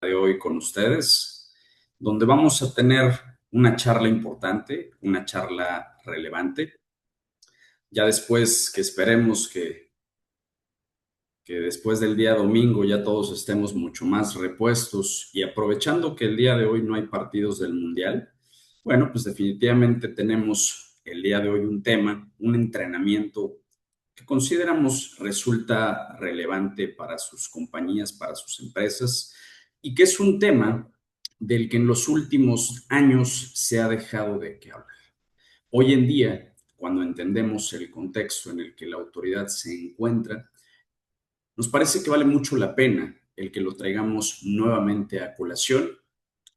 De hoy con ustedes, donde vamos a tener una charla importante, una charla relevante. Ya después que esperemos que después del día domingo ya todos estemos mucho más repuestos y aprovechando que el día de hoy no hay partidos del Mundial, bueno, pues definitivamente tenemos el día de hoy un tema, un entrenamiento que consideramos resulta relevante para sus compañías, para sus empresas, y que es un tema del que en los últimos años se ha dejado de que hablar. Hoy en día, cuando entendemos el contexto en el que la autoridad se encuentra, nos parece que vale mucho la pena el que lo traigamos nuevamente a colación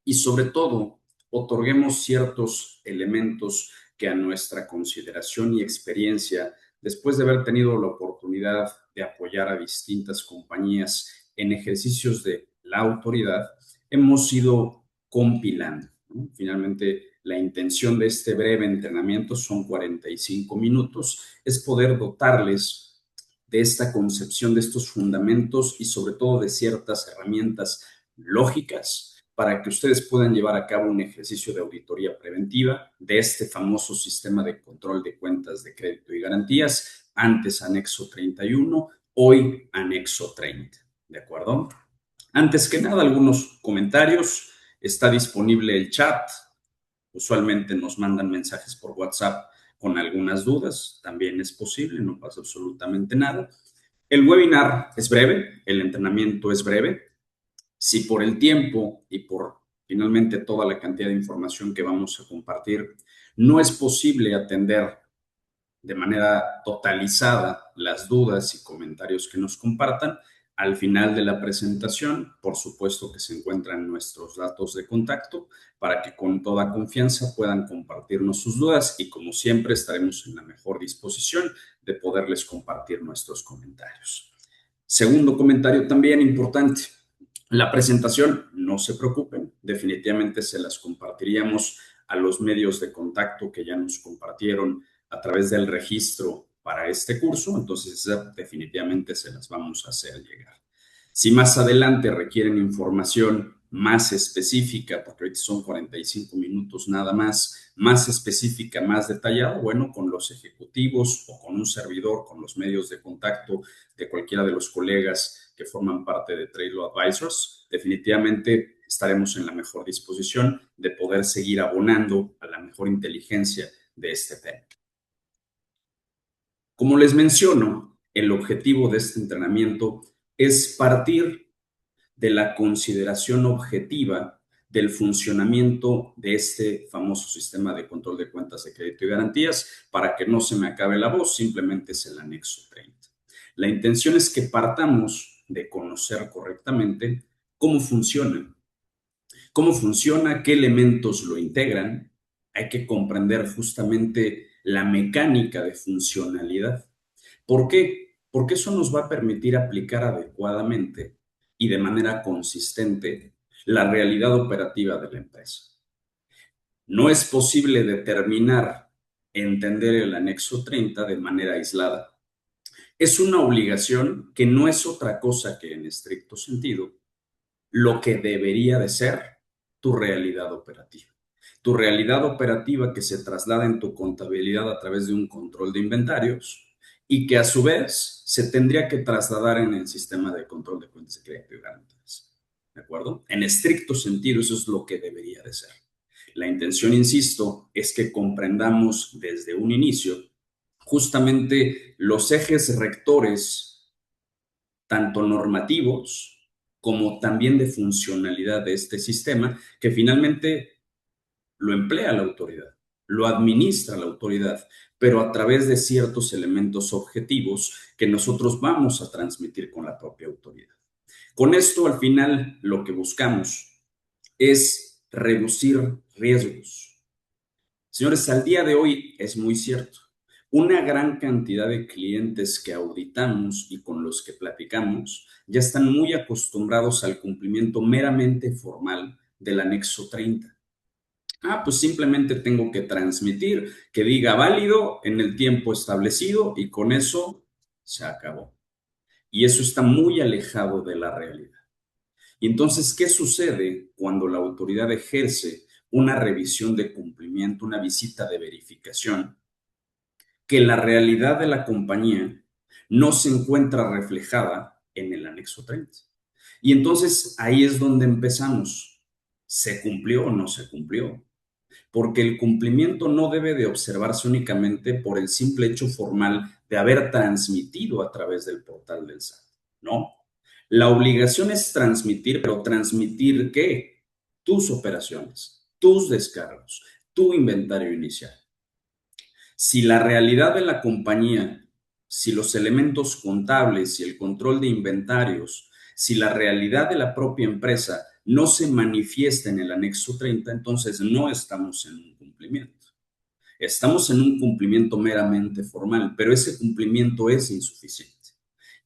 y sobre todo otorguemos ciertos elementos que a nuestra consideración y experiencia, después de haber tenido la oportunidad de apoyar a distintas compañías en ejercicios de la autoridad, hemos ido compilando, ¿no? Finalmente, la intención de este breve entrenamiento son 45 minutos, es poder dotarles de esta concepción, de estos fundamentos y sobre todo de ciertas herramientas lógicas para que ustedes puedan llevar a cabo un ejercicio de auditoría preventiva de este famoso sistema de control de cuentas de crédito y garantías, antes anexo 31, hoy anexo 30. ¿De acuerdo? Antes que nada, algunos comentarios. Está disponible el chat. Usualmente nos mandan mensajes por WhatsApp con algunas dudas. También es posible, no pasa absolutamente nada. El webinar es breve, el entrenamiento es breve. Si por el tiempo y por finalmente toda la cantidad de información que vamos a compartir no es posible atender de manera totalizada las dudas y comentarios que nos compartan, al final de la presentación, por supuesto que se encuentran nuestros datos de contacto para que con toda confianza puedan compartirnos sus dudas y como siempre estaremos en la mejor disposición de poderles compartir nuestros comentarios. Segundo comentario también importante. La presentación, no se preocupen, definitivamente se las compartiríamos a los medios de contacto que ya nos compartieron a través del registro para este curso, entonces definitivamente se las vamos a hacer llegar. Si más adelante requieren información más específica, porque ahorita son 45 minutos nada más específica, más detallada, bueno, con los ejecutivos o con un servidor, con los medios de contacto de cualquiera de los colegas que forman parte de Trade Law Advisors, definitivamente estaremos en la mejor disposición de poder seguir abonando a la mejor inteligencia de este tema. Como les menciono, el objetivo de este entrenamiento es partir de la consideración objetiva del funcionamiento de este famoso sistema de control de cuentas de crédito y garantías. Para que no se me acabe la voz, simplemente es el anexo 30. La intención es que partamos de conocer correctamente cómo funciona, qué elementos lo integran. Hay que comprender justamente la mecánica de funcionalidad. ¿Por qué? Porque eso nos va a permitir aplicar adecuadamente y de manera consistente la realidad operativa de la empresa. No es posible determinar, entender el anexo 30 de manera aislada. Es una obligación que no es otra cosa que, en estricto sentido, lo que debería de ser tu realidad operativa. Tu realidad operativa que se traslada en tu contabilidad a través de un control de inventarios y que a su vez se tendría que trasladar en el sistema de control de cuentas de crédito y garantías. ¿De acuerdo? En estricto sentido, eso es lo que debería de ser. La intención, insisto, es que comprendamos desde un inicio justamente los ejes rectores, tanto normativos como también de funcionalidad de este sistema, que finalmente lo emplea la autoridad, lo administra la autoridad, pero a través de ciertos elementos objetivos que nosotros vamos a transmitir con la propia autoridad. Con esto, al final, lo que buscamos es reducir riesgos. Señores, al día de hoy es muy cierto. Una gran cantidad de clientes que auditamos y con los que platicamos ya están muy acostumbrados al cumplimiento meramente formal del anexo 30. Pues simplemente tengo que transmitir que diga válido en el tiempo establecido y con eso se acabó. Y eso está muy alejado de la realidad. Y entonces, ¿qué sucede cuando la autoridad ejerce una revisión de cumplimiento, una visita de verificación? Que la realidad de la compañía no se encuentra reflejada en el anexo 30. Y entonces ahí es donde empezamos. ¿Se cumplió o no se cumplió? Porque el cumplimiento no debe de observarse únicamente por el simple hecho formal de haber transmitido a través del portal del SAT. No. La obligación es transmitir, pero transmitir ¿qué? Tus operaciones, tus descargos, tu inventario inicial. Si la realidad de la compañía, si los elementos contables, si el control de inventarios, si la realidad de la propia empresa no se manifiesta en el anexo 30, entonces no estamos en un cumplimiento. Estamos en un cumplimiento meramente formal, pero ese cumplimiento es insuficiente.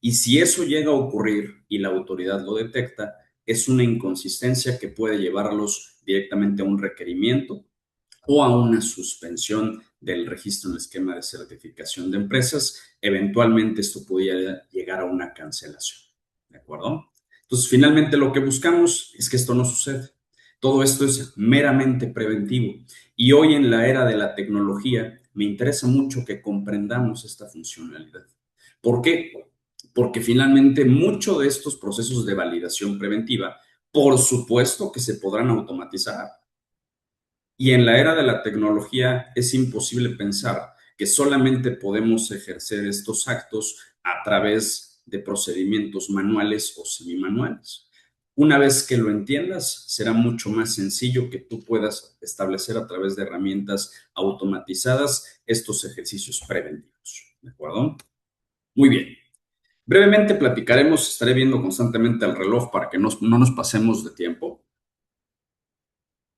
Y si eso llega a ocurrir y la autoridad lo detecta, es una inconsistencia que puede llevarlos directamente a un requerimiento o a una suspensión del registro en el esquema de certificación de empresas. Eventualmente esto podría llegar a una cancelación. ¿De acuerdo? Entonces, finalmente lo que buscamos es que esto no suceda. Todo esto es meramente preventivo. Y hoy en la era de la tecnología, me interesa mucho que comprendamos esta funcionalidad. ¿Por qué? Porque finalmente muchos de estos procesos de validación preventiva, por supuesto que se podrán automatizar. Y en la era de la tecnología es imposible pensar que solamente podemos ejercer estos actos a través de procedimientos manuales o semimanuales. Una vez que lo entiendas, será mucho más sencillo que tú puedas establecer a través de herramientas automatizadas estos ejercicios preventivos. ¿De acuerdo? Muy bien. Brevemente platicaremos, estaré viendo constantemente el reloj para que no nos pasemos de tiempo.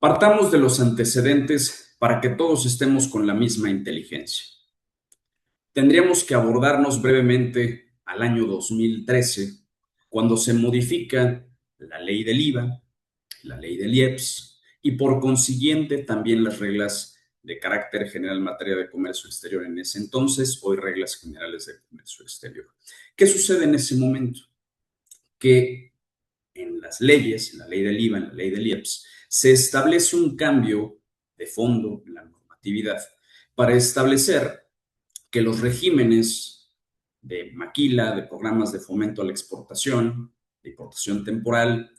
Partamos de los antecedentes para que todos estemos con la misma inteligencia. Tendríamos que abordarnos brevemente al año 2013, cuando se modifica la ley del IVA, la ley del IEPS y por consiguiente también las reglas de carácter general en materia de comercio exterior en ese entonces, hoy reglas generales de comercio exterior. ¿Qué sucede en ese momento? Que en las leyes, en la ley del IVA, en la ley del IEPS, se establece un cambio de fondo en la normatividad para establecer que los regímenes de maquila, de programas de fomento a la exportación, de importación temporal,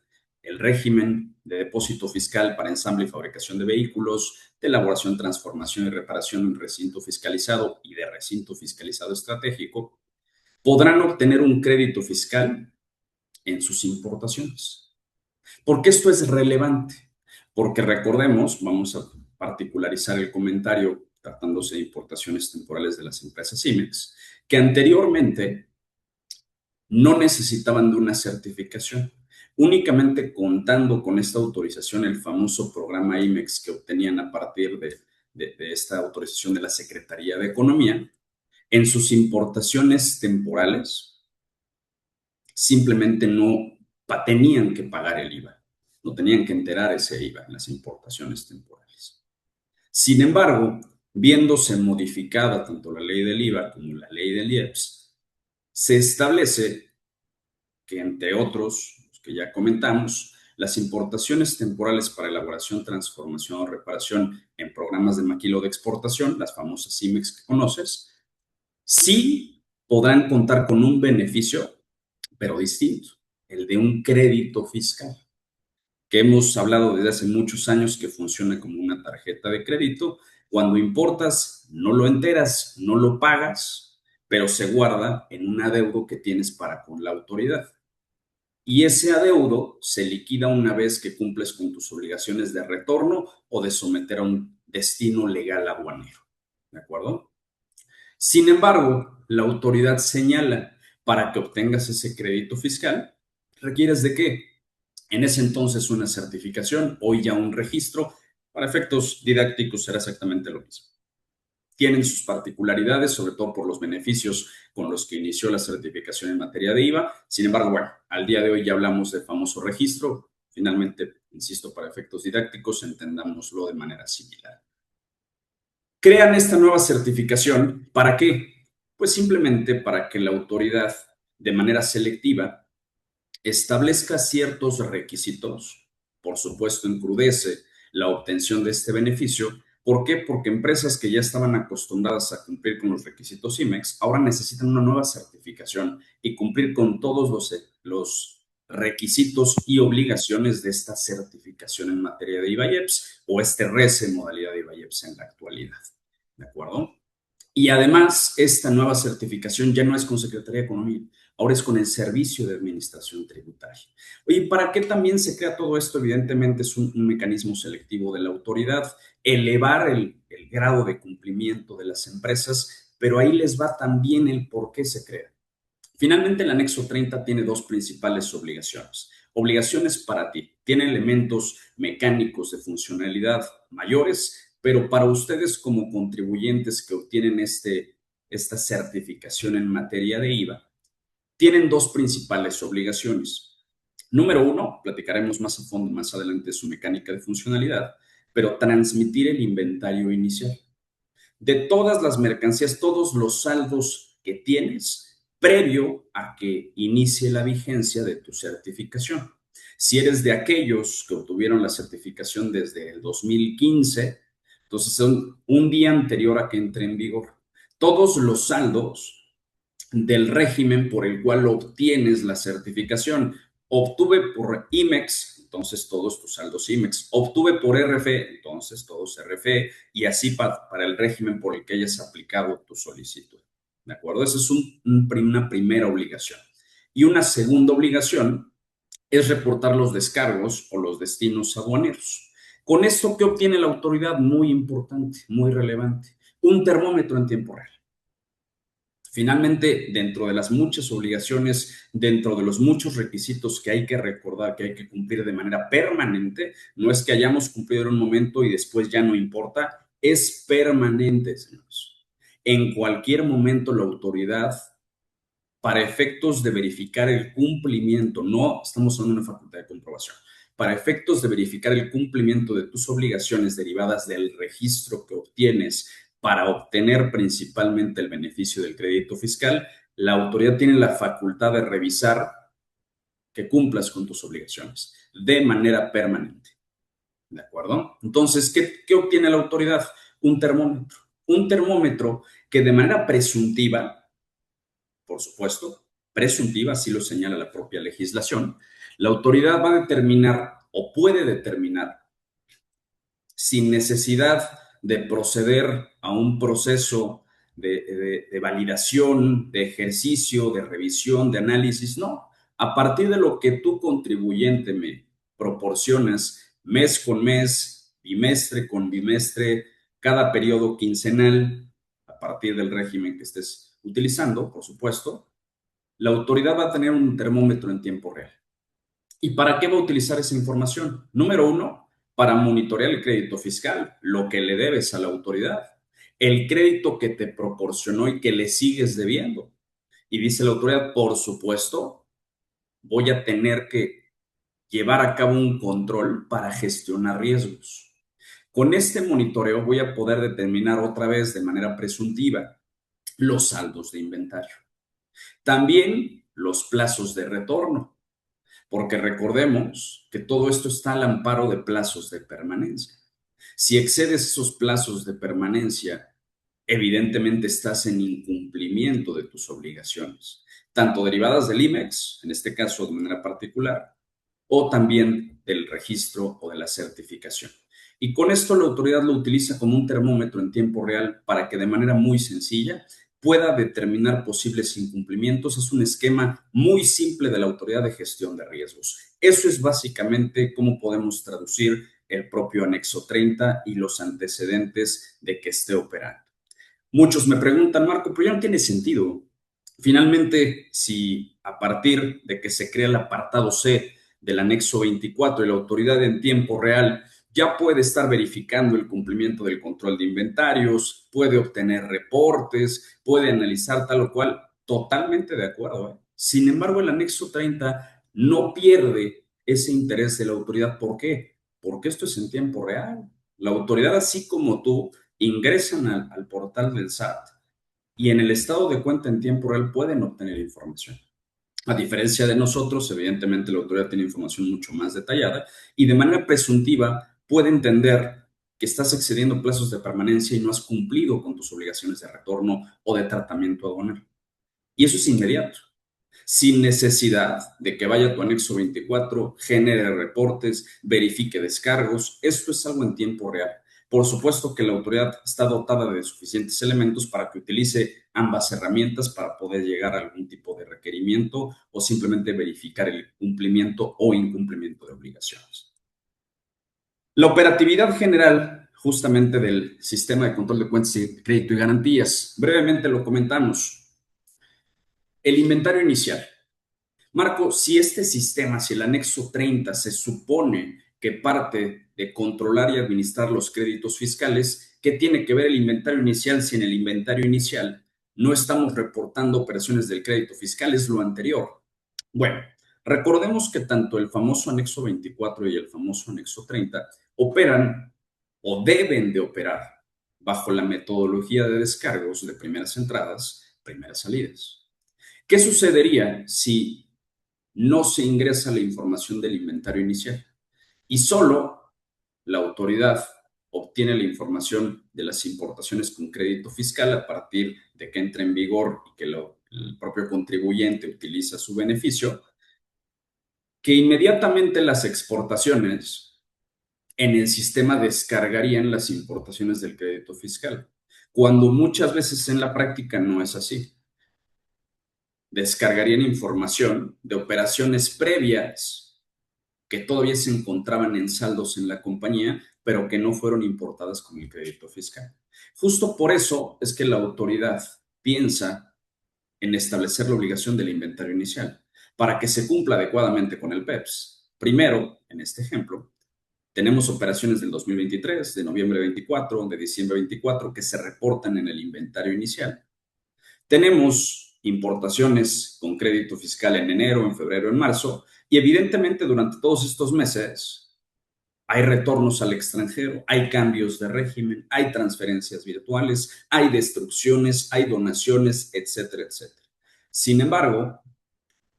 el régimen de depósito fiscal para ensamble y fabricación de vehículos, de elaboración, transformación y reparación en recinto fiscalizado y de recinto fiscalizado estratégico, podrán obtener un crédito fiscal en sus importaciones. ¿Por qué esto es relevante? Porque recordemos, vamos a particularizar el comentario tratándose de importaciones temporales de las empresas IMEX, que anteriormente no necesitaban de una certificación. Únicamente contando con esta autorización, el famoso programa IMEX que obtenían a partir de esta autorización de la Secretaría de Economía, en sus importaciones temporales simplemente no tenían que pagar el IVA, no tenían que enterar ese IVA en las importaciones temporales. Sin embargo, viéndose modificada tanto la ley del IVA como la ley del IEPS, se establece que, entre otros, los que ya comentamos, las importaciones temporales para elaboración, transformación o reparación en programas de maquila o de exportación, las famosas IMEX que conoces, sí podrán contar con un beneficio, pero distinto, el de un crédito fiscal, que hemos hablado desde hace muchos años que funciona como una tarjeta de crédito. Cuando importas, no lo enteras, no lo pagas, pero se guarda en un adeudo que tienes para con la autoridad. Y ese adeudo se liquida una vez que cumples con tus obligaciones de retorno o de someter a un destino legal aduanero. ¿De acuerdo? Sin embargo, la autoridad señala, para que obtengas ese crédito fiscal, requieres de qué? En ese entonces una certificación, hoy ya un registro. Para efectos didácticos será exactamente lo mismo. Tienen sus particularidades, sobre todo por los beneficios con los que inició la certificación en materia de IVA. Sin embargo, bueno, al día de hoy ya hablamos del famoso registro. Finalmente, insisto, para efectos didácticos, entendámoslo de manera similar. Crean esta nueva certificación, ¿para qué? Pues simplemente para que la autoridad, de manera selectiva, establezca ciertos requisitos, por supuesto, encrudece la obtención de este beneficio. ¿Por qué? Porque empresas que ya estaban acostumbradas a cumplir con los requisitos IMEX ahora necesitan una nueva certificación y cumplir con todos los requisitos y obligaciones de esta certificación en materia de IVA-IEPS o este RECE en modalidad de IVA-IEPS en la actualidad. ¿De acuerdo? Y además, esta nueva certificación ya no es con Secretaría de Economía, ahora es con el Servicio de Administración Tributaria. Oye, ¿para qué también se crea todo esto? Evidentemente es un mecanismo selectivo de la autoridad, elevar el grado de cumplimiento de las empresas, pero ahí les va también el por qué se crea. Finalmente, el anexo 30 tiene dos principales obligaciones. Obligaciones para ti. Tiene elementos mecánicos de funcionalidad mayores, pero para ustedes como contribuyentes que obtienen esta certificación en materia de IVA, tienen dos principales obligaciones. Número uno, platicaremos más a fondo más adelante de su mecánica de funcionalidad, pero transmitir el inventario inicial de todas las mercancías, todos los saldos que tienes previo a que inicie la vigencia de tu certificación. Si eres de aquellos que obtuvieron la certificación desde el 2015, entonces son un día anterior a que entre en vigor. Todos los saldos del régimen por el cual obtienes la certificación. Obtuve por IMEX, entonces todos tus saldos IMEX. Obtuve por RFE, entonces todos RFE, y así para el régimen por el que hayas aplicado tu solicitud. ¿De acuerdo? Esa es una primera obligación. Y una segunda obligación es reportar los descargos o los destinos aduaneros. Con esto, ¿qué obtiene la autoridad? Muy importante, muy relevante. Un termómetro en tiempo real. Finalmente, dentro de las muchas obligaciones, dentro de los muchos requisitos que hay que recordar, que hay que cumplir de manera permanente, no es que hayamos cumplido en un momento y después ya no importa, es permanente, señores. En cualquier momento la autoridad, para efectos de verificar el cumplimiento, no estamos en una facultad de comprobación, para efectos de verificar el cumplimiento de tus obligaciones derivadas del registro que obtienes para obtener principalmente el beneficio del crédito fiscal, la autoridad tiene la facultad de revisar que cumplas con tus obligaciones de manera permanente. ¿De acuerdo? Entonces, ¿qué obtiene la autoridad? Un termómetro. Un termómetro que de manera presuntiva, por supuesto, presuntiva, así lo señala la propia legislación, la autoridad va a determinar o puede determinar sin necesidad de proceder a un proceso de validación, de ejercicio, de revisión, de análisis, no. A partir de lo que tú contribuyente me proporcionas mes con mes, bimestre con bimestre, cada periodo quincenal, a partir del régimen que estés utilizando, por supuesto, la autoridad va a tener un termómetro en tiempo real. ¿Y para qué va a utilizar esa información? Número uno, para monitorear el crédito fiscal, lo que le debes a la autoridad, el crédito que te proporcionó y que le sigues debiendo. Y dice la autoridad, por supuesto, voy a tener que llevar a cabo un control para gestionar riesgos. Con este monitoreo voy a poder determinar otra vez de manera presuntiva los saldos de inventario. También los plazos de retorno, porque recordemos que todo esto está al amparo de plazos de permanencia. Si excedes esos plazos de permanencia, evidentemente estás en incumplimiento de tus obligaciones, tanto derivadas del IMEX, en este caso de manera particular, o también del registro o de la certificación. Y con esto la autoridad lo utiliza como un termómetro en tiempo real para que de manera muy sencilla pueda determinar posibles incumplimientos. Es un esquema muy simple de la autoridad de gestión de riesgos. Eso es básicamente cómo podemos traducir el propio anexo 30 y los antecedentes de que esté operando. Muchos me preguntan, Marco, pero ya no tiene sentido. Finalmente, si a partir de que se crea el apartado C del anexo 24 y la autoridad en tiempo real ya puede estar verificando el cumplimiento del control de inventarios, puede obtener reportes, puede analizar tal o cual, totalmente de acuerdo, ¿eh? Sin embargo, el anexo 30 no pierde ese interés de la autoridad. ¿Por qué? Porque esto es en tiempo real. La autoridad, así como tú, ingresan al portal del SAT y en el estado de cuenta en tiempo real pueden obtener información. A diferencia de nosotros, evidentemente la autoridad tiene información mucho más detallada y de manera presuntiva puede entender que estás excediendo plazos de permanencia y no has cumplido con tus obligaciones de retorno o de tratamiento aduanero. Y eso es inmediato, sin necesidad de que vaya a tu anexo 24, genere reportes, verifique descargos. Esto es algo en tiempo real. Por supuesto que la autoridad está dotada de suficientes elementos para que utilice ambas herramientas para poder llegar a algún tipo de requerimiento o simplemente verificar el cumplimiento o incumplimiento de obligaciones. La operatividad general justamente del sistema de control de cuentas de crédito y garantías. Brevemente lo comentamos. El inventario inicial. Marco, si este sistema, si el anexo 30 se supone que parte de controlar y administrar los créditos fiscales, ¿qué tiene que ver el inventario inicial si en el inventario inicial no estamos reportando operaciones del crédito fiscal? Es lo anterior. Bueno, recordemos que tanto el famoso anexo 24 y el famoso anexo 30 operan o deben de operar bajo la metodología de descargos de primeras entradas, primeras salidas. ¿Qué sucedería si no se ingresa la información del inventario inicial y solo la autoridad obtiene la información de las importaciones con crédito fiscal a partir de que entre en vigor y que el propio contribuyente utiliza su beneficio, que inmediatamente las exportaciones en el sistema descargarían las importaciones del crédito fiscal, cuando muchas veces en la práctica no es así. Descargarían información de operaciones previas que todavía se encontraban en saldos en la compañía, pero que no fueron importadas con el crédito fiscal. Justo por eso es que la autoridad piensa en establecer la obligación del inventario inicial para que se cumpla adecuadamente con el PEPS. Primero, en este ejemplo, tenemos operaciones del 2023, de noviembre 24, de diciembre 24, que se reportan en el inventario inicial. Tenemos importaciones con crédito fiscal en enero, en febrero, en marzo, y evidentemente durante todos estos meses hay retornos al extranjero, hay cambios de régimen, hay transferencias virtuales, hay destrucciones, hay donaciones, etcétera, etcétera. Sin embargo,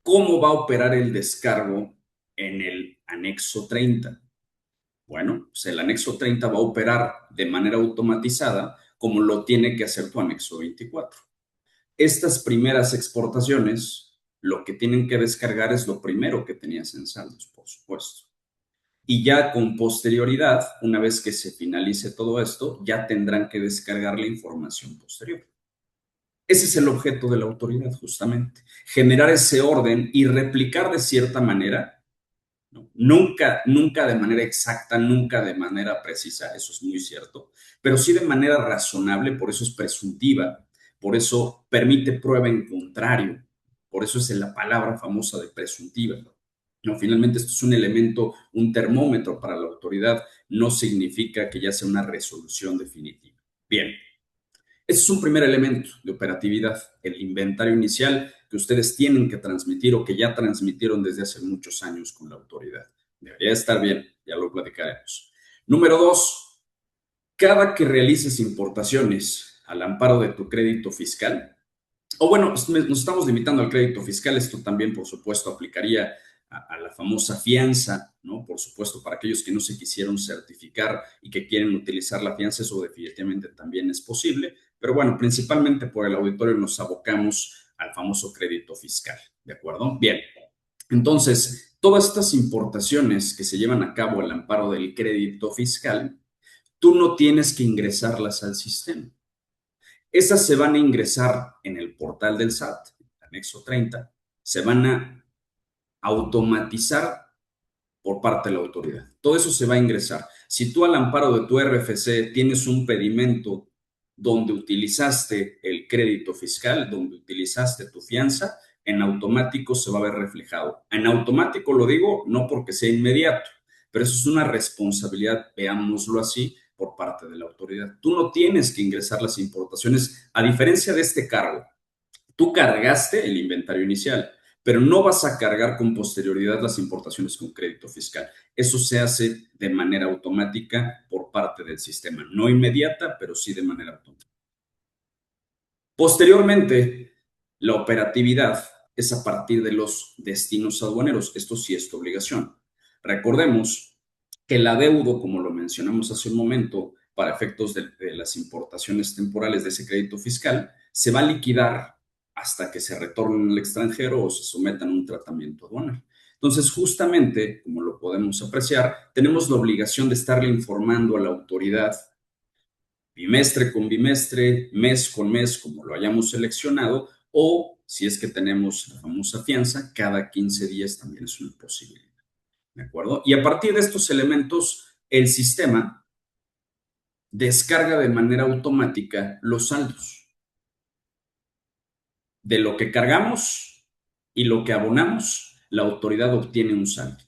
¿cómo va a operar el descargo en el anexo 30? Bueno, pues el anexo 30 va a operar de manera automatizada como lo tiene que hacer tu anexo 24. Estas primeras exportaciones, lo que tienen que descargar es lo primero que tenías en saldos, por supuesto. Y ya con posterioridad, una vez que se finalice todo esto, ya tendrán que descargar la información posterior. Ese es el objeto de la autoridad, justamente. Generar ese orden y replicar de cierta manera, ¿no? Nunca de manera exacta, nunca de manera precisa, eso es muy cierto, pero sí de manera razonable, por eso es presuntiva, por eso permite prueba en contrario, por eso es la palabra famosa de presuntiva. No, finalmente esto es un elemento, un termómetro para la autoridad, no significa que ya sea una resolución definitiva. Bien, ese es un primer elemento de operatividad, el inventario inicial que ustedes tienen que transmitir o que ya transmitieron desde hace muchos años con la autoridad. Debería estar bien, ya lo platicaremos. Número dos, cada que realices importaciones al amparo de tu crédito fiscal, o bueno, nos estamos limitando al crédito fiscal, esto también, por supuesto, aplicaría a la famosa fianza, ¿no? Por supuesto, para aquellos que no se quisieron certificar y que quieren utilizar la fianza, eso definitivamente también es posible, pero bueno, principalmente por el auditorio nos abocamos al famoso crédito fiscal, ¿de acuerdo? Bien, entonces, todas estas importaciones que se llevan a cabo al amparo del crédito fiscal, tú no tienes que ingresarlas al sistema. Esas se van a ingresar en el portal del SAT, anexo 30, se van a automatizar por parte de la autoridad. Todo eso se va a ingresar. Si tú al amparo de tu RFC tienes un pedimento donde utilizaste el crédito fiscal, donde utilizaste tu fianza, en automático se va a ver reflejado. En automático lo digo no porque sea inmediato, pero eso es una responsabilidad, veámoslo así, por parte de la autoridad. Tú no tienes que ingresar las importaciones, a diferencia de este cargo. Tú cargaste el inventario inicial, pero no vas a cargar con posterioridad las importaciones con crédito fiscal. Eso se hace de manera automática por parte del sistema, no inmediata, pero sí de manera automática. Posteriormente, la operatividad es a partir de los destinos aduaneros. Esto sí es tu obligación. Recordemos que el adeudo, como lo mencionamos hace un momento, para efectos de las importaciones temporales de ese crédito fiscal, se va a liquidar hasta que se retornen al extranjero o se sometan a un tratamiento aduanal. Entonces, justamente, como lo podemos apreciar, tenemos la obligación de estarle informando a la autoridad bimestre con bimestre, mes con mes, como lo hayamos seleccionado, o si es que tenemos la famosa fianza, cada 15 días también es una posibilidad. ¿De acuerdo? Y a partir de estos elementos, el sistema descarga de manera automática los saldos de lo que cargamos y lo que abonamos, la autoridad obtiene un saldo.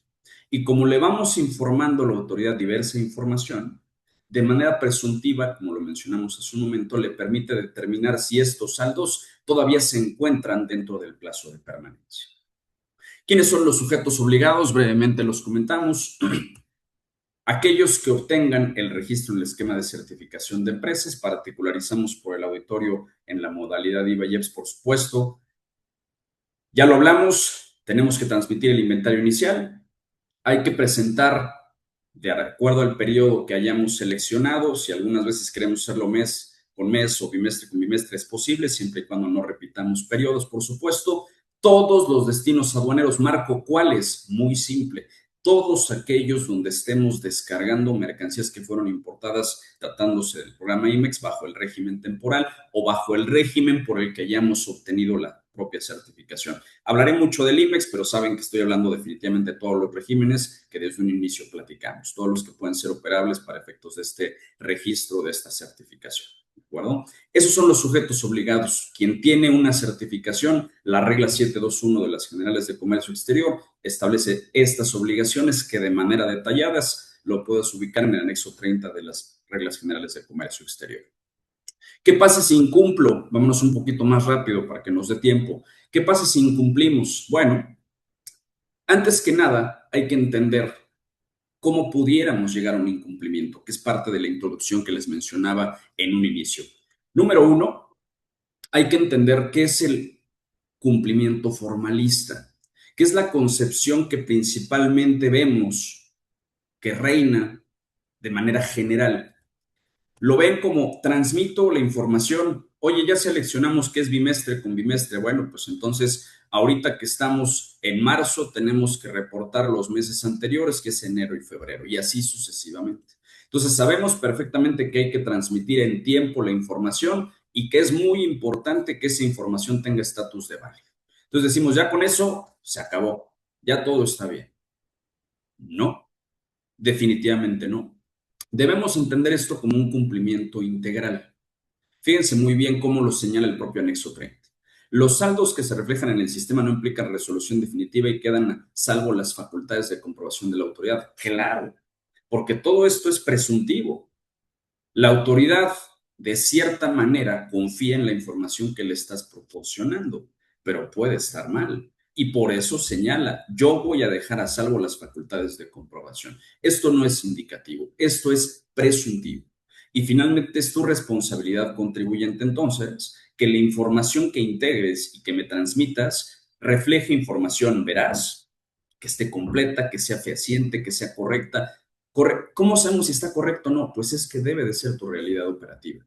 Y como le vamos informando a la autoridad diversa información, de manera presuntiva, como lo mencionamos hace un momento, le permite determinar si estos saldos todavía se encuentran dentro del plazo de permanencia. ¿Quiénes son los sujetos obligados? Brevemente los comentamos. Aquellos que obtengan el registro en el esquema de certificación de empresas, particularizamos por el auditorio en la modalidad IVA y EPS, por supuesto. Ya lo hablamos, tenemos que transmitir el inventario inicial, hay que presentar de acuerdo al periodo que hayamos seleccionado, si algunas veces queremos hacerlo mes con mes o bimestre con bimestre es posible, siempre y cuando no repitamos periodos, por supuesto. Todos los destinos aduaneros, marco cuáles, muy simple, todos aquellos donde estemos descargando mercancías que fueron importadas tratándose del programa IMEX bajo el régimen temporal o bajo el régimen por el que hayamos obtenido la propia certificación. Hablaré mucho del IMEX, pero saben que estoy hablando definitivamente de todos los regímenes que desde un inicio platicamos, todos los que pueden ser operables para efectos de este registro, de esta certificación. ¿De acuerdo? Esos son los sujetos obligados. Quien tiene una certificación, la regla 721 de las Generales de Comercio Exterior establece estas obligaciones que de manera detallada lo puedes ubicar en el anexo 30 de las reglas generales de comercio exterior. ¿Qué pasa si incumplo? Vámonos un poquito más rápido para que nos dé tiempo. ¿Qué pasa si incumplimos? Bueno, antes que nada hay que entender cómo pudiéramos llegar a un incumplimiento, que es parte de la introducción que les mencionaba en un inicio. Número uno, hay que entender qué es el cumplimiento formalista, que es la concepción que principalmente vemos que reina de manera general. Lo ven como transmito la información, oye, ya seleccionamos qué es bimestre con bimestre, bueno, pues entonces ahorita que estamos en marzo tenemos que reportar los meses anteriores, que es enero y febrero, y así sucesivamente. Entonces sabemos perfectamente que hay que transmitir en tiempo la información y que es muy importante que esa información tenga estatus de válido. Entonces decimos, ya con eso se acabó, ya todo está bien. No, definitivamente no. Debemos entender esto como un cumplimiento integral. Fíjense muy bien cómo lo señala el propio anexo 30. Los saldos que se reflejan en el sistema no implican resolución definitiva y quedan salvo las facultades de comprobación de la autoridad. Claro, porque todo esto es presuntivo. La autoridad, de cierta manera, confía en la información que le estás proporcionando, pero puede estar mal. Y por eso señala, yo voy a dejar a salvo las facultades de comprobación. Esto no es indicativo, esto es presuntivo. Y finalmente es tu responsabilidad contribuyente entonces que la información que integres y que me transmitas refleje información veraz, que esté completa, que sea fehaciente, que sea correcta. ¿Cómo sabemos si está correcto o no? Pues es que debe de ser tu realidad operativa.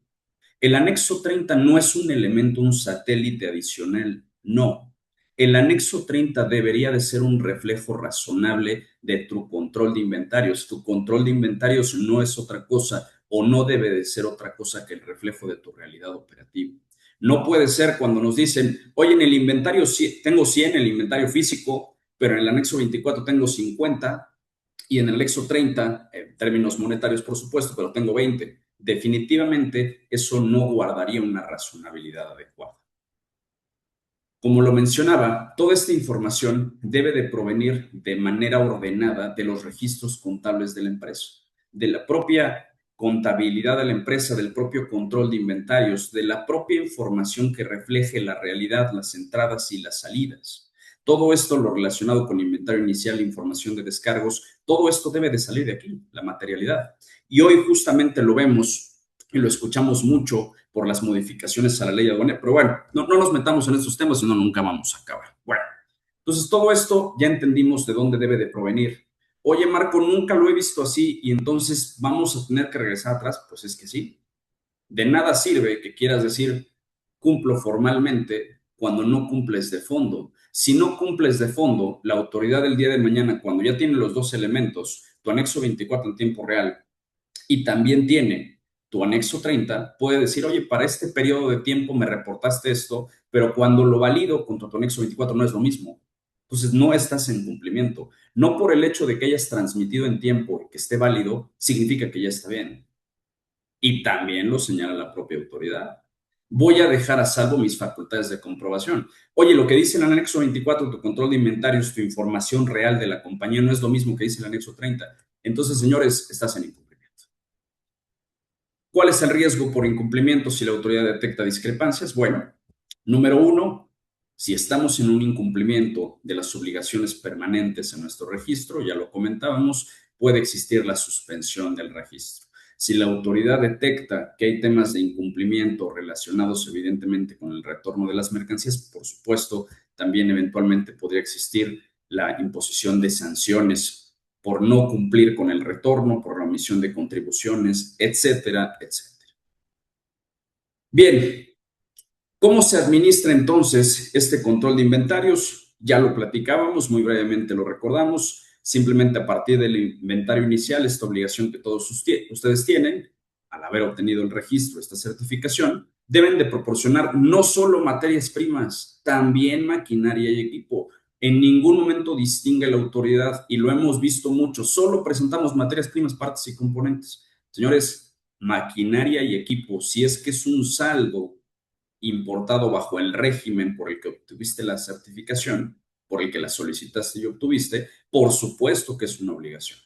El anexo 30 no es un elemento, un satélite adicional, no. El anexo 30 debería de ser un reflejo razonable de tu control de inventarios. Tu control de inventarios no es otra cosa o no debe de ser otra cosa que el reflejo de tu realidad operativa. No puede ser cuando nos dicen, oye, en el inventario tengo 100 en el inventario físico, pero en el anexo 24 tengo 50 y en el anexo 30, en términos monetarios por supuesto, pero tengo 20. Definitivamente eso no guardaría una razonabilidad adecuada. Como lo mencionaba, toda esta información debe de provenir de manera ordenada de los registros contables de la empresa, de la propia contabilidad de la empresa, del propio control de inventarios, de la propia información que refleje la realidad, las entradas y las salidas. Todo esto, lo relacionado con inventario inicial, información de descargos, todo esto debe de salir de aquí, la materialidad. Y hoy justamente lo vemos y lo escuchamos mucho por las modificaciones a la ley aduanera, pero bueno, no nos metamos en estos temas, sino nunca vamos a acabar. Bueno, entonces todo esto ya entendimos de dónde debe de provenir. Oye, Marco, nunca lo he visto así y entonces vamos a tener que regresar atrás. Pues es que sí. De nada sirve que quieras decir cumplo formalmente cuando no cumples de fondo. Si no cumples de fondo, la autoridad del día de mañana, cuando ya tiene los dos elementos, tu anexo 24 en tiempo real y también tiene tu anexo 30, puede decir, oye, para este periodo de tiempo me reportaste esto, pero cuando lo valido contra tu anexo 24 no es lo mismo. Entonces no estás en cumplimiento. No por el hecho de que hayas transmitido en tiempo y que esté válido, significa que ya está bien. Y también lo señala la propia autoridad. Voy a dejar a salvo mis facultades de comprobación. Oye, lo que dice el anexo 24, tu control de inventarios, tu información real de la compañía, no es lo mismo que dice el anexo 30. Entonces, señores, estás en incumplimiento. ¿Cuál es el riesgo por incumplimiento si la autoridad detecta discrepancias? Bueno, número uno, si estamos en un incumplimiento de las obligaciones permanentes en nuestro registro, ya lo comentábamos, puede existir la suspensión del registro. Si la autoridad detecta que hay temas de incumplimiento relacionados evidentemente con el retorno de las mercancías, por supuesto, también eventualmente podría existir la imposición de sanciones por no cumplir con el retorno, por la omisión de contribuciones, etcétera, etcétera. Bien, ¿cómo se administra entonces este control de inventarios? Ya lo platicábamos, muy brevemente lo recordamos. Simplemente a partir del inventario inicial, esta obligación que todos ustedes tienen, al haber obtenido el registro, esta certificación, deben de proporcionar no solo materias primas, también maquinaria y equipo. En ningún momento distingue la autoridad y lo hemos visto mucho. Solo presentamos materias primas, partes y componentes. Señores, maquinaria y equipo, si es que es un saldo importado bajo el régimen por el que obtuviste la certificación, por el que la solicitaste y obtuviste, por supuesto que es una obligación.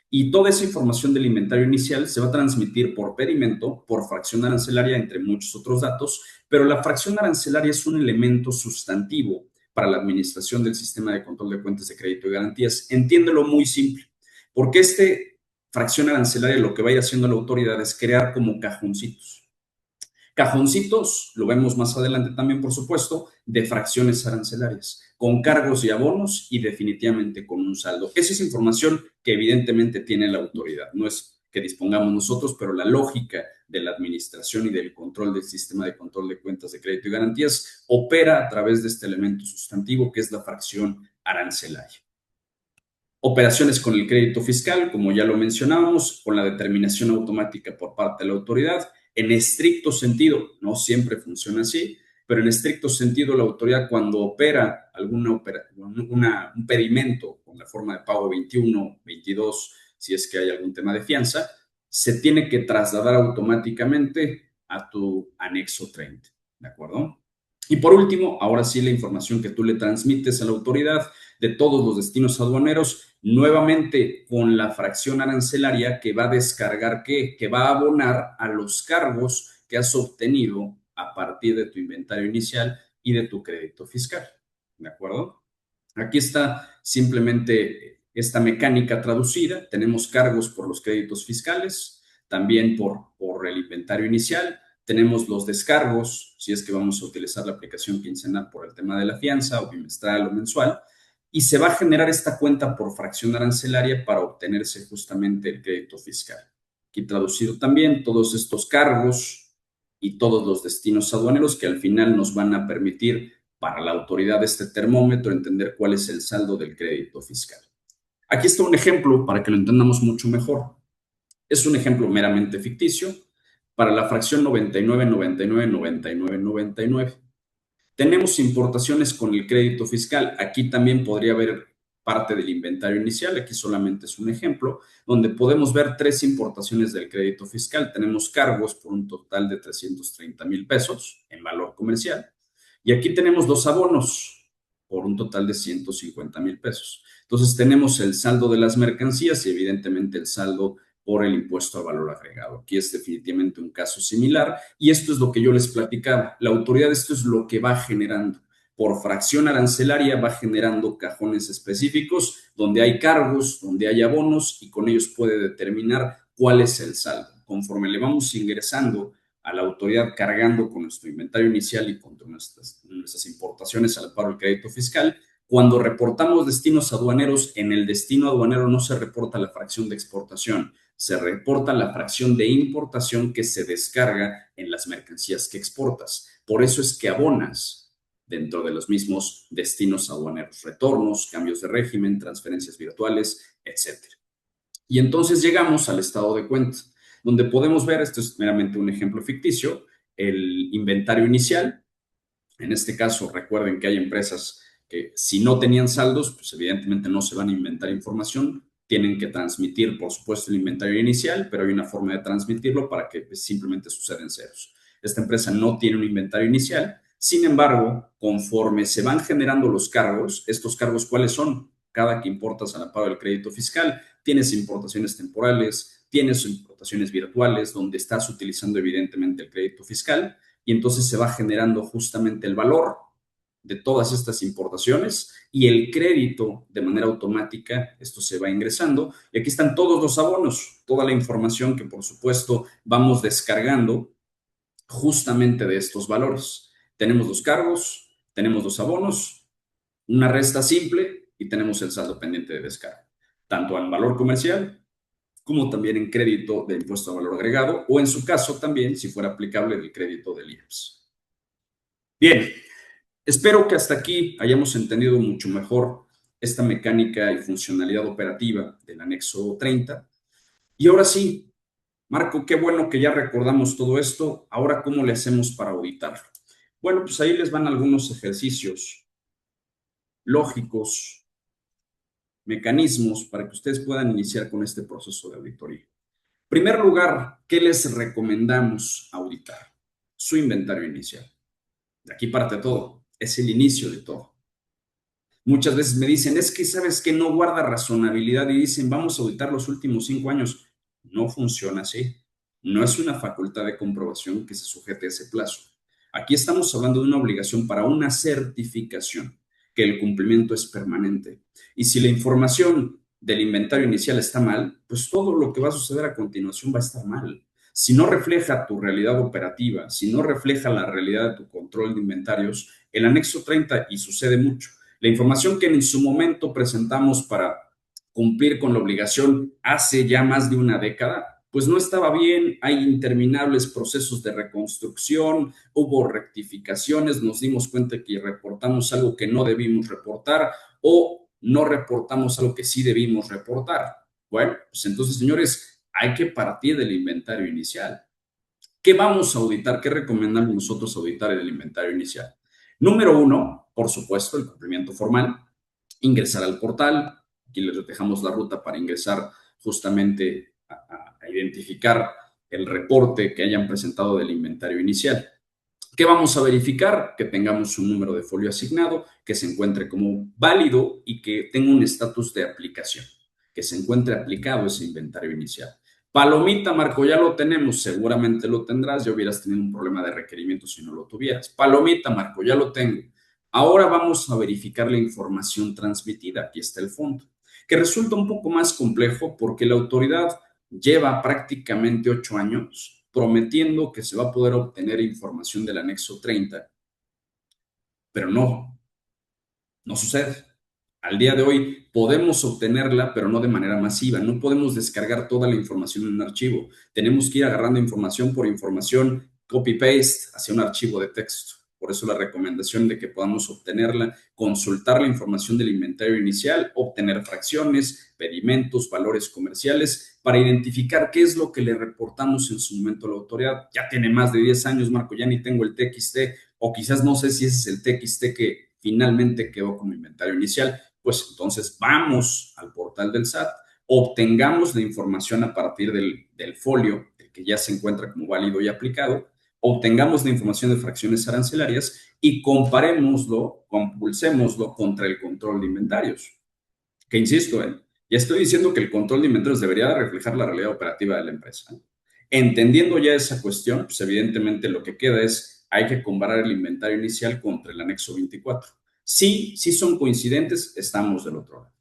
Y toda esa información del inventario inicial se va a transmitir por pedimento, por fracción arancelaria, entre muchos otros datos, pero la fracción arancelaria es un elemento sustantivo para la administración del sistema de control de cuentas de crédito y garantías. Entiéndelo muy simple, porque fracción arancelaria lo que va a ir haciendo la autoridad es crear como cajoncitos. Cajoncitos, lo vemos más adelante también, por supuesto, de fracciones arancelarias, con cargos y abonos y definitivamente con un saldo. Esa es información que evidentemente tiene la autoridad. No es que dispongamos nosotros, pero la lógica de la administración y del control del sistema de control de cuentas de crédito y garantías opera a través de este elemento sustantivo que es la fracción arancelaria. Operaciones con el crédito fiscal, como ya lo mencionábamos, con la determinación automática por parte de la autoridad. En estricto sentido, no siempre funciona así, pero en estricto sentido la autoridad cuando opera un pedimento con la forma de pago 21, 22, si es que hay algún tema de fianza, se tiene que trasladar automáticamente a tu anexo 30, ¿de acuerdo? Y por último, ahora sí la información que tú le transmites a la autoridad de todos los destinos aduaneros, nuevamente con la fracción arancelaria que va a descargar, que va a abonar a los cargos que has obtenido a partir de tu inventario inicial y de tu crédito fiscal. ¿De acuerdo? Aquí está simplemente esta mecánica traducida. Tenemos cargos por los créditos fiscales, también por el inventario inicial. Tenemos los descargos, si es que vamos a utilizar la aplicación quincenal por el tema de la fianza o bimestral o mensual, y se va a generar esta cuenta por fracción arancelaria para obtenerse justamente el crédito fiscal. Aquí traducido también todos estos cargos y todos los destinos aduaneros que al final nos van a permitir para la autoridad de este termómetro entender cuál es el saldo del crédito fiscal. Aquí está un ejemplo para que lo entendamos mucho mejor. Es un ejemplo meramente ficticio para la fracción 99, 99, 99, 99. Tenemos importaciones con el crédito fiscal. Aquí también podría haber parte del inventario inicial. Aquí solamente es un ejemplo donde podemos ver 3 importaciones del crédito fiscal. Tenemos cargos por un total de 330,000 pesos en valor comercial. Y aquí tenemos 2 abonos por un total de 150,000 pesos. Entonces tenemos el saldo de las mercancías y evidentemente el saldo por el impuesto al valor agregado. Aquí es definitivamente un caso similar y esto es lo que yo les platicaba. La autoridad esto es lo que va generando. Por fracción arancelaria va generando cajones específicos donde hay cargos, donde hay abonos y con ellos puede determinar cuál es el saldo. conforme le vamos ingresando a la autoridad cargando con nuestro inventario inicial y con nuestras importaciones al amparo del crédito fiscal, cuando reportamos destinos aduaneros, en el destino aduanero no se reporta la fracción de exportación, se reporta la fracción de importación que se descarga en las mercancías que exportas. Por eso es que abonas dentro de los mismos destinos aduaneros, retornos, cambios de régimen, transferencias virtuales, etcétera. Y entonces llegamos al estado de cuenta, donde podemos ver, esto es meramente un ejemplo ficticio, el inventario inicial. En este caso, recuerden que hay empresas que si no tenían saldos, pues evidentemente no se van a inventar información, tienen que transmitir, por supuesto, el inventario inicial, pero hay una forma de transmitirlo para que pues, simplemente sucedan ceros. Esta empresa no tiene un inventario inicial, sin embargo, conforme se van generando los cargos, ¿estos cargos cuáles son? Cada que importas al amparo del crédito fiscal, tienes importaciones temporales, tienes importaciones virtuales, donde estás utilizando evidentemente el crédito fiscal, y entonces se va generando justamente el valor de todas estas importaciones y el crédito de manera automática, esto se va ingresando. Y aquí están todos los abonos, toda la información que por supuesto vamos descargando justamente de estos valores. Tenemos los cargos, tenemos los abonos, una resta simple y tenemos el saldo pendiente de descarga, tanto en valor comercial como también en crédito de impuesto a valor agregado o en su caso también, si fuera aplicable, del crédito del IEPS. Bien, espero que hasta aquí hayamos entendido mucho mejor esta mecánica y funcionalidad operativa del anexo 30. Y ahora sí, Marco, qué bueno que ya recordamos todo esto. Ahora, ¿cómo le hacemos para auditarlo? Bueno, pues ahí les van algunos ejercicios lógicos, mecanismos para que ustedes puedan iniciar con este proceso de auditoría. En primer lugar, ¿qué les recomendamos auditar? Su inventario inicial. De aquí parte todo, es el inicio de todo. Muchas veces me dicen, es que sabes que no guarda razonabilidad y dicen, vamos a auditar los últimos 5 años. No funciona así. No es una facultad de comprobación que se sujete a ese plazo. Aquí estamos hablando de una obligación para una certificación, que el cumplimiento es permanente. Y si la información del inventario inicial está mal, pues todo lo que va a suceder a continuación va a estar mal. Si no refleja tu realidad operativa, si no refleja la realidad de tu control de inventarios, el anexo 30, y sucede mucho, la información que en su momento presentamos para cumplir con la obligación hace ya más de una década, pues no estaba bien, hay interminables procesos de reconstrucción, hubo rectificaciones, nos dimos cuenta que reportamos algo que no debimos reportar o no reportamos algo que sí debimos reportar. Bueno, pues entonces, señores, hay que partir del inventario inicial. ¿Qué vamos a auditar? ¿Qué recomendamos nosotros auditar en el inventario inicial? Número uno, por supuesto, el cumplimiento formal, ingresar al portal. Aquí les dejamos la ruta para ingresar justamente a identificar el reporte que hayan presentado del inventario inicial. ¿Qué vamos a verificar? Que tengamos un número de folio asignado, que se encuentre como válido y que tenga un estatus de aplicación, que se encuentre aplicado ese inventario inicial. Palomita, Marco, ya lo tenemos, seguramente lo tendrás, ya hubieras tenido un problema de requerimiento si no lo tuvieras. Palomita, Marco, ya lo tengo. Ahora vamos a verificar la información transmitida, aquí está el fondo, que resulta un poco más complejo porque la autoridad lleva prácticamente 8 años prometiendo que se va a poder obtener información del anexo 30, pero no sucede. Al día de hoy podemos obtenerla, pero no de manera masiva. No podemos descargar toda la información en un archivo. Tenemos que ir agarrando información por información, copy-paste hacia un archivo de texto. Por eso la recomendación de que podamos obtenerla, consultar la información del inventario inicial, obtener fracciones, pedimentos, valores comerciales, para identificar qué es lo que le reportamos en su momento a la autoridad. Ya tiene más de 10 años, Marco, ya ni tengo el TXT, o quizás no sé si ese es el TXT que finalmente quedó como inventario inicial. Pues entonces vamos al portal del SAT, obtengamos la información a partir del folio, el que ya se encuentra como válido y aplicado, obtengamos la información de fracciones arancelarias y comparémoslo, compulsémoslo contra el control de inventarios. Que insisto, ya estoy diciendo que el control de inventarios debería reflejar la realidad operativa de la empresa. Entendiendo ya esa cuestión, pues evidentemente lo que queda es, hay que comparar el inventario inicial contra el anexo 24. Sí son coincidentes, estamos del otro lado.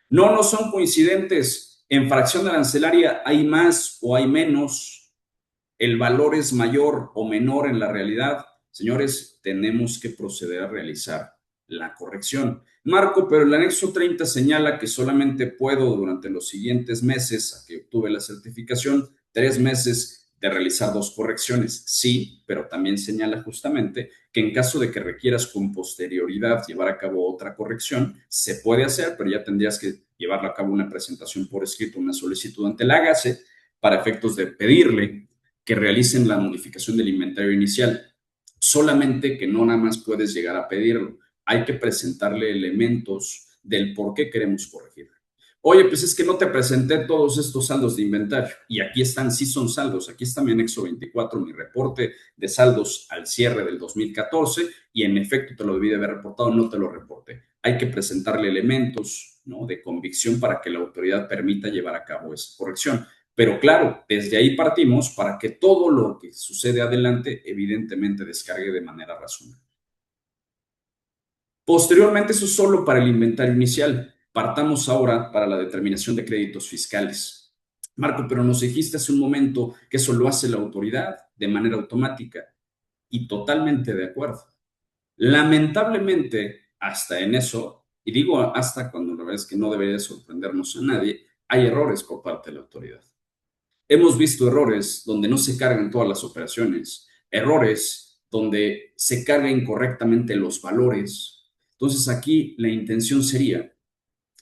No son coincidentes. En fracción arancelaria hay más o hay menos. el valor es mayor o menor en la realidad, señores, tenemos que proceder a realizar la corrección. Marco, pero el anexo 30 señala que solamente puedo durante los siguientes meses, a que obtuve la certificación, 3 meses de realizar 2 correcciones. Sí, pero también señala justamente que en caso de que requieras con posterioridad llevar a cabo otra corrección, se puede hacer, pero ya tendrías que llevarla a cabo una presentación por escrito, una solicitud ante la AGACE para efectos de pedirle que realicen la modificación del inventario inicial. Solamente que no nada más puedes llegar a pedirlo, hay que presentarle elementos del por qué queremos corregir. Oye, pues es que no te presenté todos estos saldos de inventario. Y aquí están, sí son saldos. Aquí está mi anexo 24, mi reporte de saldos al cierre del 2014. Y en efecto te lo debí de haber reportado, no te lo reporté. Hay que presentarle elementos, ¿no?, de convicción para que la autoridad permita llevar a cabo esa corrección. Pero claro, desde ahí partimos para que todo lo que sucede adelante evidentemente descargue de manera razonable. Posteriormente, eso es solo para el inventario inicial. Partamos ahora para la determinación de créditos fiscales. Marco, pero nos dijiste hace un momento que eso lo hace la autoridad de manera automática y totalmente de acuerdo. Lamentablemente, hasta en eso, y digo hasta cuando la verdad es que no debería sorprendernos a nadie, hay errores por parte de la autoridad. Hemos visto errores donde no se cargan todas las operaciones, errores donde se cargan incorrectamente los valores. Entonces aquí la intención sería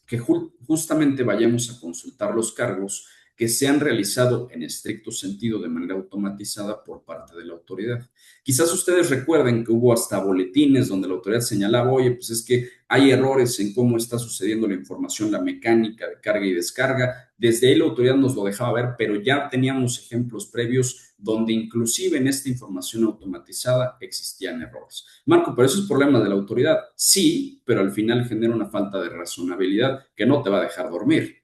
que justamente vayamos a consultar los cargos que se han realizado en estricto sentido de manera automatizada por parte de la autoridad. Quizás ustedes recuerden que hubo hasta boletines donde la autoridad señalaba, oye, pues es que hay errores en cómo está sucediendo la información, la mecánica de carga y descarga. Desde ahí la autoridad nos lo dejaba ver, pero ya teníamos ejemplos previos donde inclusive en esta información automatizada existían errores. Marco, pero eso es problema de la autoridad. Sí, pero al final genera una falta de razonabilidad que no te va a dejar dormir.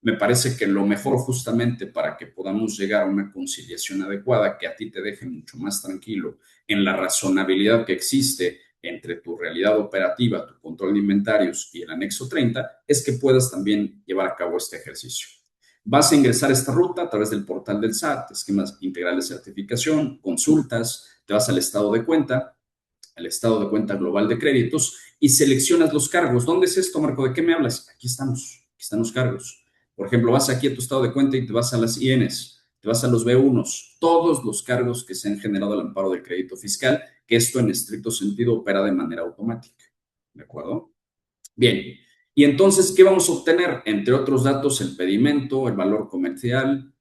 Me parece que lo mejor justamente para que podamos llegar a una conciliación adecuada, que a ti te deje mucho más tranquilo en la razonabilidad que existe entre tu realidad operativa, tu control de inventarios y el anexo 30, es que puedas también llevar a cabo este ejercicio. Vas a ingresar esta ruta a través del portal del SAT, esquemas integrales de certificación, consultas, te vas al estado de cuenta, el estado de cuenta global de créditos y seleccionas los cargos. ¿Dónde es esto, Marco? ¿De qué me hablas? Aquí están los cargos. Por ejemplo, vas aquí a tu estado de cuenta y te vas a las INs, te vas a los B1s, todos los cargos que se han generado al amparo del crédito fiscal, que esto en estricto sentido opera de manera automática. ¿De acuerdo? Bien. Y entonces, ¿qué vamos a obtener? Entre otros datos, el pedimento, el valor comercial.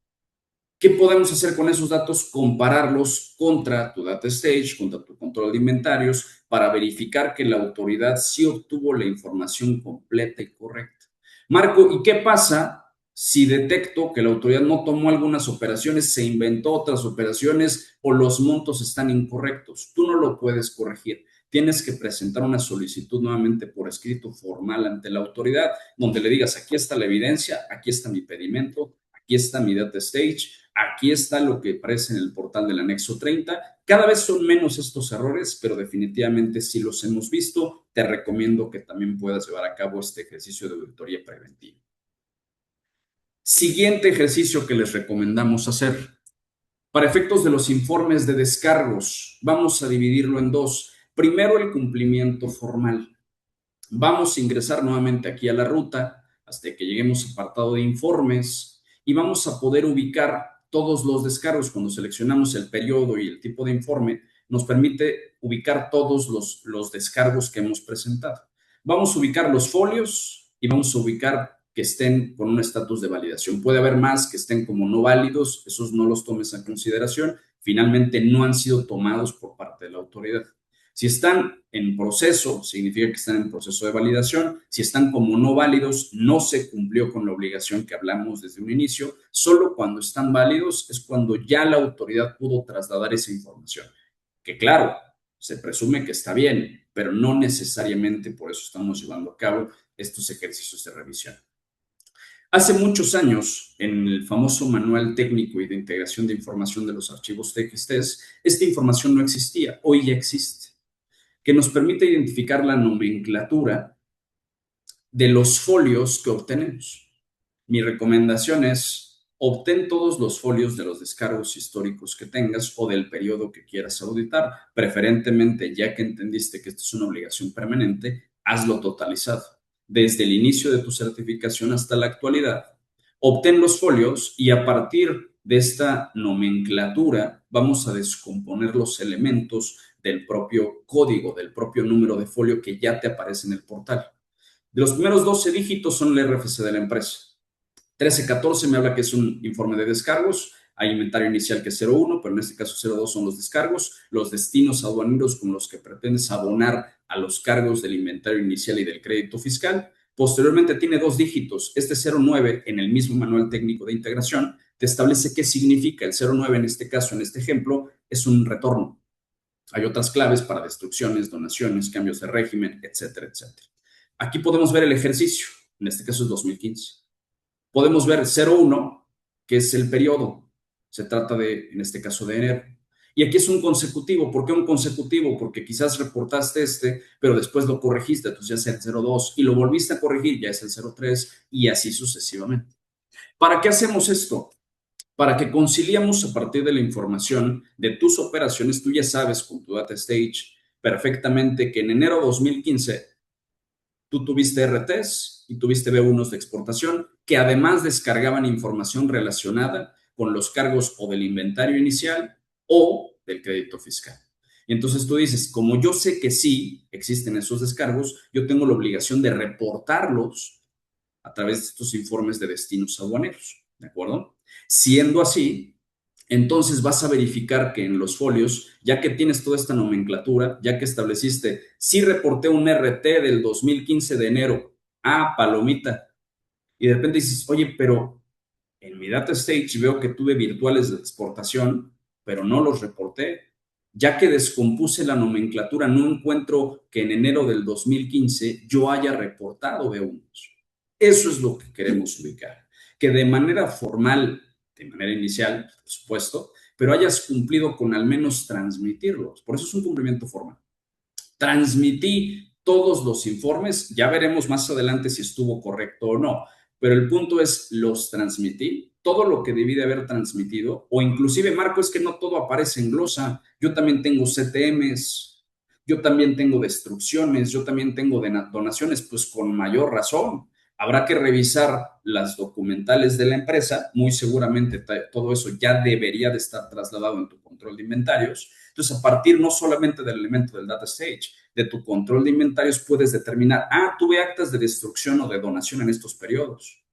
¿Qué podemos hacer con esos datos? Compararlos contra tu data stage, contra tu control de inventarios, para verificar que la autoridad sí obtuvo la información completa y correcta. Marco, ¿y qué pasa si detecto que la autoridad no tomó algunas operaciones, se inventó otras operaciones o los montos están incorrectos? Tú no lo puedes corregir. Tienes que presentar una solicitud nuevamente por escrito formal ante la autoridad, donde le digas, aquí está la evidencia, aquí está mi pedimento, aquí está mi data stage, aquí está lo que aparece en el portal del anexo 30. Cada vez son menos estos errores, pero definitivamente sí los hemos visto. Te recomiendo que también puedas llevar a cabo este ejercicio de auditoría preventiva. Siguiente ejercicio que les recomendamos hacer. Para efectos de los informes de descargos, vamos a dividirlo en dos. Primero, el cumplimiento formal. Vamos a ingresar nuevamente aquí a la ruta hasta que lleguemos a apartado de informes y vamos a poder ubicar todos los descargos. Cuando seleccionamos el periodo y el tipo de informe, nos permite ubicar todos los descargos que hemos presentado. Vamos a ubicar los folios y vamos a ubicar que estén con un estatus de validación. Puede haber más que estén como no válidos, esos no los tomes en consideración. Finalmente no han sido tomados por parte de la autoridad. Si están en proceso, significa que están en proceso de validación. Si están como no válidos, no se cumplió con la obligación que hablamos desde un inicio. Solo cuando están válidos es cuando ya la autoridad pudo trasladar esa información. Que claro, se presume que está bien, pero no necesariamente por eso estamos llevando a cabo estos ejercicios de revisión. Hace muchos años, en el famoso Manual Técnico y de Integración de Información de los Archivos TXTs, esta información no existía, hoy ya existe, que nos permite identificar la nomenclatura de los folios que obtenemos. Mi recomendación es obtén todos los folios de los descargos históricos que tengas o del periodo que quieras auditar. Preferentemente, ya que entendiste que esto es una obligación permanente, hazlo totalizado. Desde el inicio de tu certificación hasta la actualidad, obtén los folios y a partir de esta nomenclatura vamos a descomponer los elementos del propio código, del propio número de folio que ya te aparece en el portal. De los primeros 12 dígitos son el RFC de la empresa. 1314 me habla que es un informe de descargos. Hay inventario inicial que es 01, pero en este caso 02 son los descargos, los destinos aduaneros con los que pretendes abonar a los cargos del inventario inicial y del crédito fiscal. Posteriormente tiene 2 dígitos. Este 09 en el mismo manual técnico de integración te establece qué significa. El 09 en este caso, en este ejemplo, es un retorno. Hay otras claves para destrucciones, donaciones, cambios de régimen, etcétera, etcétera. Aquí podemos ver el ejercicio. En este caso es 2015. Podemos ver 01, que es el periodo. Se trata de, en este caso, de enero. Y aquí es un consecutivo. ¿Por qué un consecutivo? Porque quizás reportaste pero después lo corregiste, entonces ya es el 02 y lo volviste a corregir, ya es el 03 y así sucesivamente. ¿Para qué hacemos esto? Para que conciliamos a partir de la información de tus operaciones. Tú ya sabes con tu data stage perfectamente que en enero 2015 tú tuviste RTs y tuviste B1s de exportación que además descargaban información relacionada con los cargos o del inventario inicial o del crédito fiscal. Y entonces tú dices, como yo sé que sí existen esos descargos, yo tengo la obligación de reportarlos a través de estos informes de destinos aduaneros, ¿de acuerdo? Siendo así, entonces vas a verificar que en los folios, ya que tienes toda esta nomenclatura, ya que estableciste, sí reporté un RT del 2015 de enero, palomita, y de repente dices, oye, pero en mi data stage veo que tuve virtuales de exportación, pero no los reporté. Ya que descompuse la nomenclatura, no encuentro que en enero del 2015 yo haya reportado B1s. Eso es lo que queremos ubicar. Que de manera formal, de manera inicial, por supuesto, pero hayas cumplido con al menos transmitirlos. Por eso es un cumplimiento formal. Transmití todos los informes, ya veremos más adelante si estuvo correcto o no, pero el punto es, los transmití, todo lo que debí de haber transmitido, o inclusive, Marco, es que no todo aparece en glosa, yo también tengo CTMs, yo también tengo destrucciones, yo también tengo donaciones, pues con mayor razón. Habrá que revisar las documentales de la empresa, muy seguramente todo eso ya debería de estar trasladado en tu control de inventarios. Entonces, a partir no solamente del elemento del data stage, de tu control de inventarios puedes determinar, tuve actas de destrucción o de donación en estos periodos.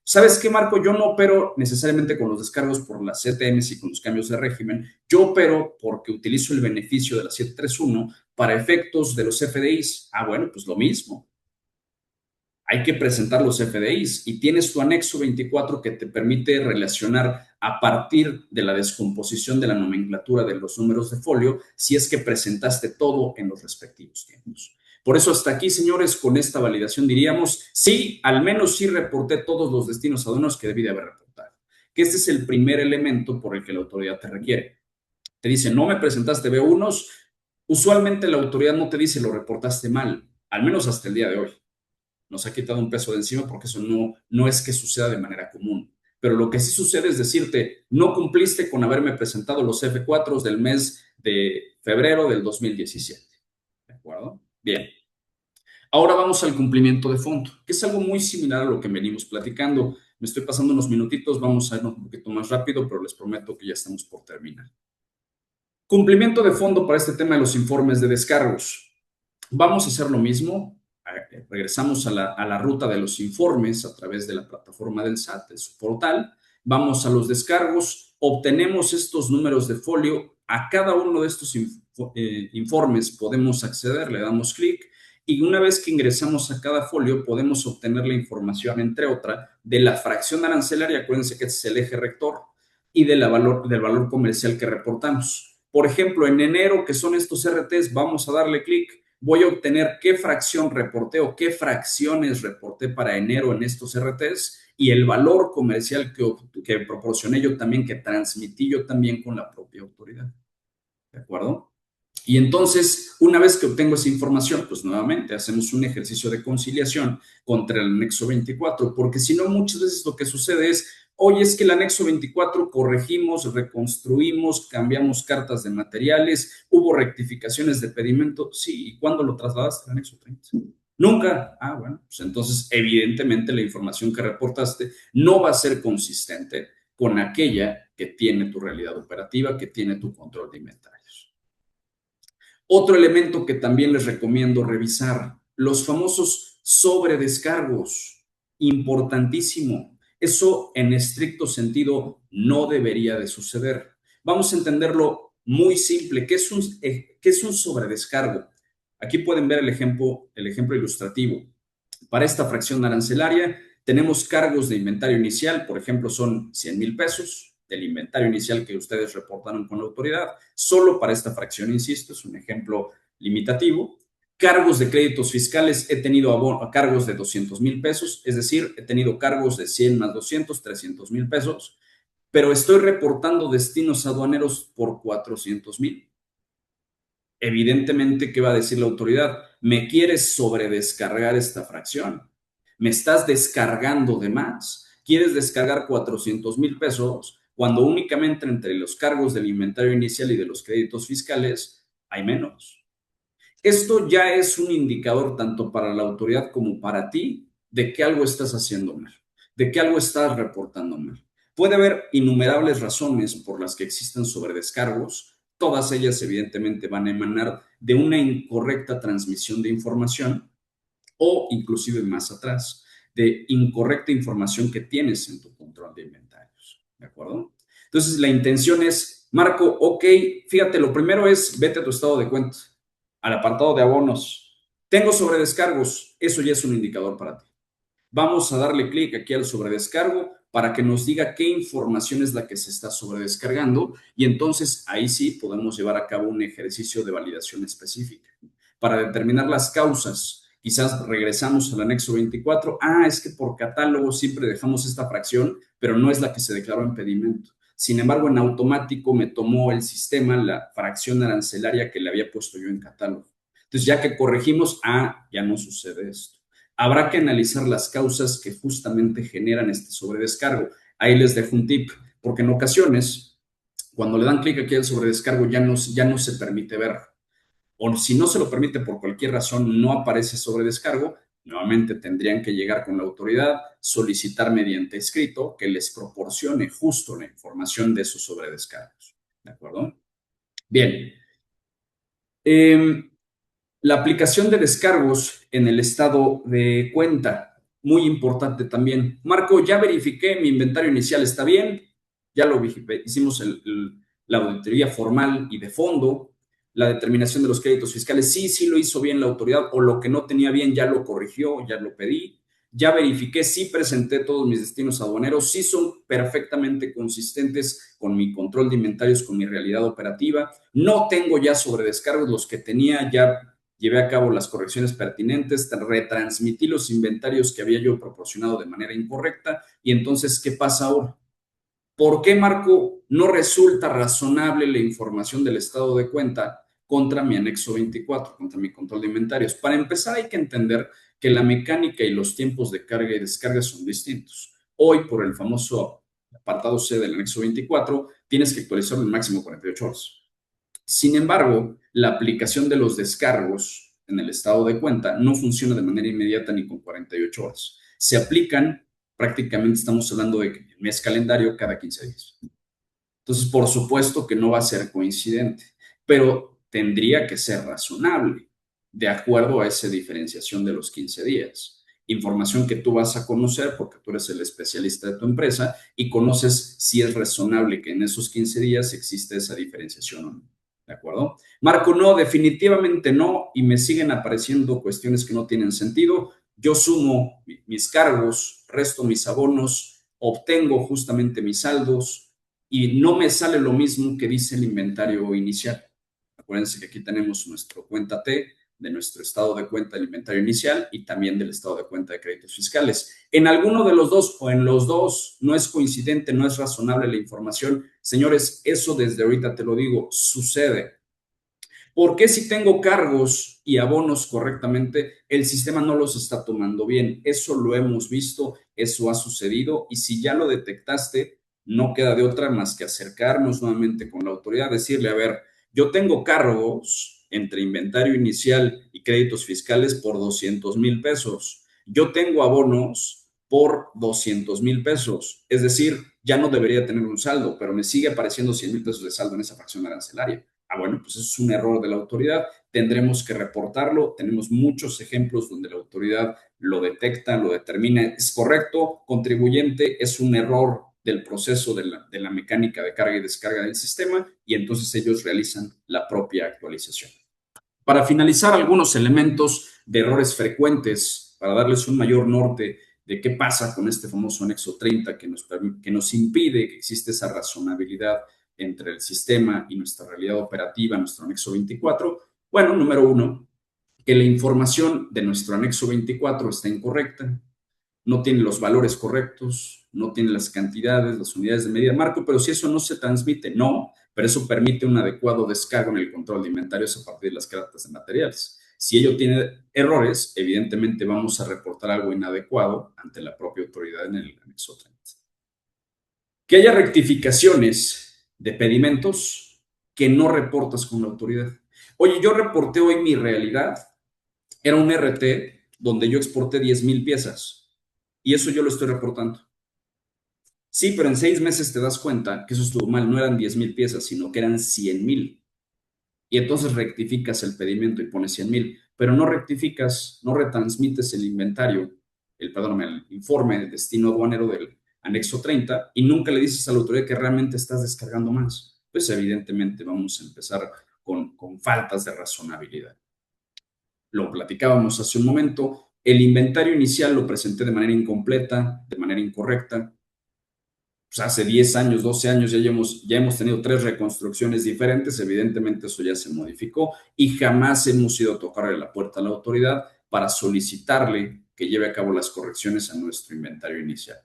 ¿Sabes qué, Marco? Yo no opero necesariamente con los descargos por las CTMs y con los cambios de régimen. Yo opero porque utilizo el beneficio de la 731 para efectos de los FDIs. Bueno, pues lo mismo. Hay que presentar los FDIs y tienes tu anexo 24 que te permite relacionar a partir de la descomposición de la nomenclatura de los números de folio si es que presentaste todo en los respectivos tiempos. Por eso hasta aquí, señores, con esta validación diríamos, sí, al menos sí reporté todos los destinos aduaneros que debí de haber reportado. Que este es el primer elemento por el que la autoridad te requiere. Te dice, no me presentaste B1s, usualmente la autoridad no te dice lo reportaste mal, al menos hasta el día de hoy. Nos ha quitado un peso de encima porque eso no es que suceda de manera común. Pero lo que sí sucede es decirte, no cumpliste con haberme presentado los F4 del mes de febrero del 2017. ¿De acuerdo? Bien. Ahora vamos al cumplimiento de fondo, que es algo muy similar a lo que venimos platicando. Me estoy pasando unos minutitos, vamos a irnos un poquito más rápido, pero les prometo que ya estamos por terminar. Cumplimiento de fondo para este tema de los informes de descargos. Vamos a hacer lo mismo. Regresamos a la ruta de los informes a través de la plataforma del SAT, de su portal. Vamos a los descargos, obtenemos estos números de folio. A cada uno de estos informes podemos acceder, le damos clic y una vez que ingresamos a cada folio podemos obtener la información, entre otra, de la fracción arancelaria, acuérdense que este es el eje rector, y del valor comercial que reportamos. Por ejemplo, en enero, que son estos RTs, vamos a darle clic. Voy a obtener qué fracción reporté o qué fracciones reporté para enero en estos RTs y el valor comercial que proporcioné yo también, que transmití yo también con la propia autoridad. ¿De acuerdo? Y entonces, una vez que obtengo esa información, pues nuevamente hacemos un ejercicio de conciliación contra el anexo 24, porque si no, muchas veces lo que sucede es, Oye, es que el anexo 24 corregimos, reconstruimos, cambiamos cartas de materiales, hubo rectificaciones de pedimento. Sí, ¿y cuándo lo trasladaste al anexo 30? Nunca. Ah, bueno, pues entonces evidentemente la información que reportaste no va a ser consistente con aquella que tiene tu realidad operativa, que tiene tu control de inventarios. Otro elemento que también les recomiendo revisar, los famosos sobredescargos. Importantísimo. Eso en estricto sentido no debería de suceder. Vamos a entenderlo muy simple. ¿Qué es un sobredescargo? Aquí pueden ver el ejemplo ilustrativo. Para esta fracción arancelaria tenemos cargos de inventario inicial, por ejemplo, son 100,000 pesos del inventario inicial que ustedes reportaron con la autoridad, solo para esta fracción, insisto, es un ejemplo limitativo. Cargos de créditos fiscales, he tenido cargos de 200,000 pesos, es decir, he tenido cargos de 100 más 200, 300,000 pesos, pero estoy reportando destinos aduaneros por 400,000. Evidentemente, ¿qué va a decir la autoridad? Me quieres sobredescargar esta fracción. Me estás descargando de más. ¿Quieres descargar 400,000 pesos cuando únicamente entre los cargos del inventario inicial y de los créditos fiscales hay menos? Esto ya es un indicador tanto para la autoridad como para ti de que algo estás haciendo mal, de que algo estás reportando mal. Puede haber innumerables razones por las que existen sobredescargos. Todas ellas evidentemente van a emanar de una incorrecta transmisión de información o inclusive más atrás, de incorrecta información que tienes en tu control de inventarios. ¿De acuerdo? Entonces, la intención es, Marco, ok, fíjate, lo primero es, vete a tu estado de cuenta, al apartado de abonos. Tengo sobredescargos, eso ya es un indicador para ti. Vamos a darle clic aquí al sobredescargo para que nos diga qué información es la que se está sobredescargando y entonces ahí sí podemos llevar a cabo un ejercicio de validación específica. Para determinar las causas, quizás regresamos al anexo 24. Ah, es que por catálogo siempre dejamos esta fracción, pero no es la que se declaró en pedimento. Sin embargo, en automático me tomó el sistema la fracción arancelaria que le había puesto yo en catálogo. Entonces, ya que corregimos, ya no sucede esto. Habrá que analizar las causas que justamente generan este sobredescargo. Ahí les dejo un tip, porque en ocasiones, cuando le dan clic aquí al sobredescargo, ya no se permite ver. O si no se lo permite por cualquier razón, no aparece sobredescargo, nuevamente tendrían que llegar con la autoridad, solicitar mediante escrito que les proporcione justo la información de esos sobredescargos. ¿De acuerdo? Bien. La aplicación de descargos en el estado de cuenta, muy importante también. Marco, ya verifiqué, mi inventario inicial está bien, ya lo hicimos la auditoría formal y de fondo, la determinación de los créditos fiscales, sí lo hizo bien la autoridad, o lo que no tenía bien ya lo corrigió, ya lo pedí, ya verifiqué, sí presenté todos mis destinos aduaneros, sí son perfectamente consistentes con mi control de inventarios, con mi realidad operativa, no tengo ya sobredescargos, los que tenía ya llevé a cabo las correcciones pertinentes, retransmití los inventarios que había yo proporcionado de manera incorrecta y entonces, ¿qué pasa ahora? ¿Por qué, Marco, no resulta razonable la información del estado de cuenta contra mi anexo 24, contra mi control de inventarios? Para empezar, hay que entender que la mecánica y los tiempos de carga y descarga son distintos. Hoy, por el famoso apartado C del anexo 24, tienes que actualizarlo en máximo 48 horas. Sin embargo, la aplicación de los descargos en el estado de cuenta no funciona de manera inmediata ni con 48 horas. Se aplican, prácticamente estamos hablando de mes calendario cada 15 días. Entonces, por supuesto que no va a ser coincidente, pero tendría que ser razonable de acuerdo a esa diferenciación de los 15 días. Información que tú vas a conocer porque tú eres el especialista de tu empresa y conoces si es razonable que en esos 15 días existe esa diferenciación o no. ¿De acuerdo? Marco, no, definitivamente no, y me siguen apareciendo cuestiones que no tienen sentido. Yo sumo mis cargos, resto mis abonos, obtengo justamente mis saldos y no me sale lo mismo que dice el inventario inicial. Acuérdense que aquí tenemos nuestro cuenta T de nuestro estado de cuenta del inventario inicial y también del estado de cuenta de créditos fiscales. En alguno de los dos o en los dos no es coincidente, no es razonable la información. Señores, eso desde ahorita te lo digo, sucede. ¿Por qué si tengo cargos y abonos correctamente, el sistema no los está tomando bien? Eso lo hemos visto, eso ha sucedido y si ya lo detectaste, no queda de otra más que acercarnos nuevamente con la autoridad, decirle, a ver, yo tengo cargos entre inventario inicial y créditos fiscales por 200,000 pesos. Yo tengo abonos por 200,000 pesos. Es decir, ya no debería tener un saldo, pero me sigue apareciendo 100,000 pesos de saldo en esa fracción arancelaria. Bueno, pues eso es un error de la autoridad. Tendremos que reportarlo. Tenemos muchos ejemplos donde la autoridad lo detecta, lo determina. Es correcto, contribuyente, es un error del proceso de la mecánica de carga y descarga del sistema y entonces ellos realizan la propia actualización. Para finalizar, algunos elementos de errores frecuentes para darles un mayor norte de qué pasa con este famoso anexo 30 que nos impide que existe esa razonabilidad entre el sistema y nuestra realidad operativa, nuestro anexo 24. Bueno, número uno, que la información de nuestro anexo 24 está incorrecta, no tiene los valores correctos, no tiene las cantidades, las unidades de medida. Marco, pero si eso no se transmite, no, pero eso permite un adecuado descargo en el control de inventarios a partir de las cartas de materiales. Si ello tiene errores, evidentemente vamos a reportar algo inadecuado ante la propia autoridad en el anexo 30. Que haya rectificaciones de pedimentos que no reportas con la autoridad. Oye, yo reporté hoy mi realidad, era un RT donde yo exporté 10,000 piezas y eso yo lo estoy reportando. Sí, pero en 6 meses te das cuenta que eso estuvo mal, no eran 10,000 piezas, sino que eran 100,000. Y entonces rectificas el pedimento y pones 100,000, pero no rectificas, no retransmites el inventario, el informe de destino aduanero del anexo 30 y nunca le dices a la autoridad que realmente estás descargando más. Pues evidentemente vamos a empezar con faltas de razonabilidad. Lo platicábamos hace un momento, el inventario inicial lo presenté de manera incompleta, de manera incorrecta. Pues hace 10 años, 12 años ya hemos tenido 3 reconstrucciones diferentes, evidentemente eso ya se modificó y jamás hemos ido a tocarle la puerta a la autoridad para solicitarle que lleve a cabo las correcciones a nuestro inventario inicial.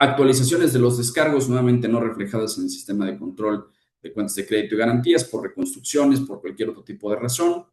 Actualizaciones de los descargos nuevamente no reflejadas en el sistema de control de cuentas de crédito y garantías por reconstrucciones, por cualquier otro tipo de razón.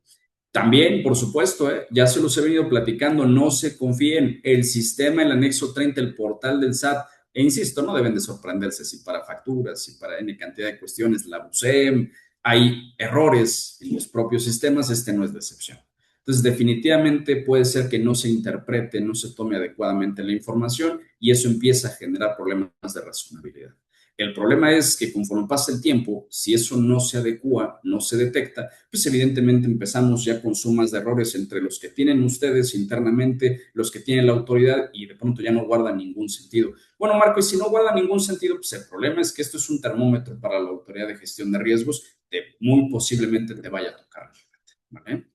También, por supuesto, ya se los he venido platicando, no se confíen, el sistema, el anexo 30, el portal del SAT, e insisto, no deben de sorprenderse si para facturas, si para N cantidad de cuestiones, la BUSEM, hay errores en los propios sistemas, este no es de excepción. Entonces, definitivamente puede ser que no se interprete, no se tome adecuadamente la información y eso empieza a generar problemas de razonabilidad. El problema es que conforme pasa el tiempo, si eso no se adecua, no se detecta, pues evidentemente empezamos ya con sumas de errores entre los que tienen ustedes internamente, los que tienen la autoridad y de pronto ya no guarda ningún sentido. Bueno, Marco, y si no guarda ningún sentido, pues el problema es que esto es un termómetro para la autoridad de gestión de riesgos, muy posiblemente te vaya a tocar, ¿vale?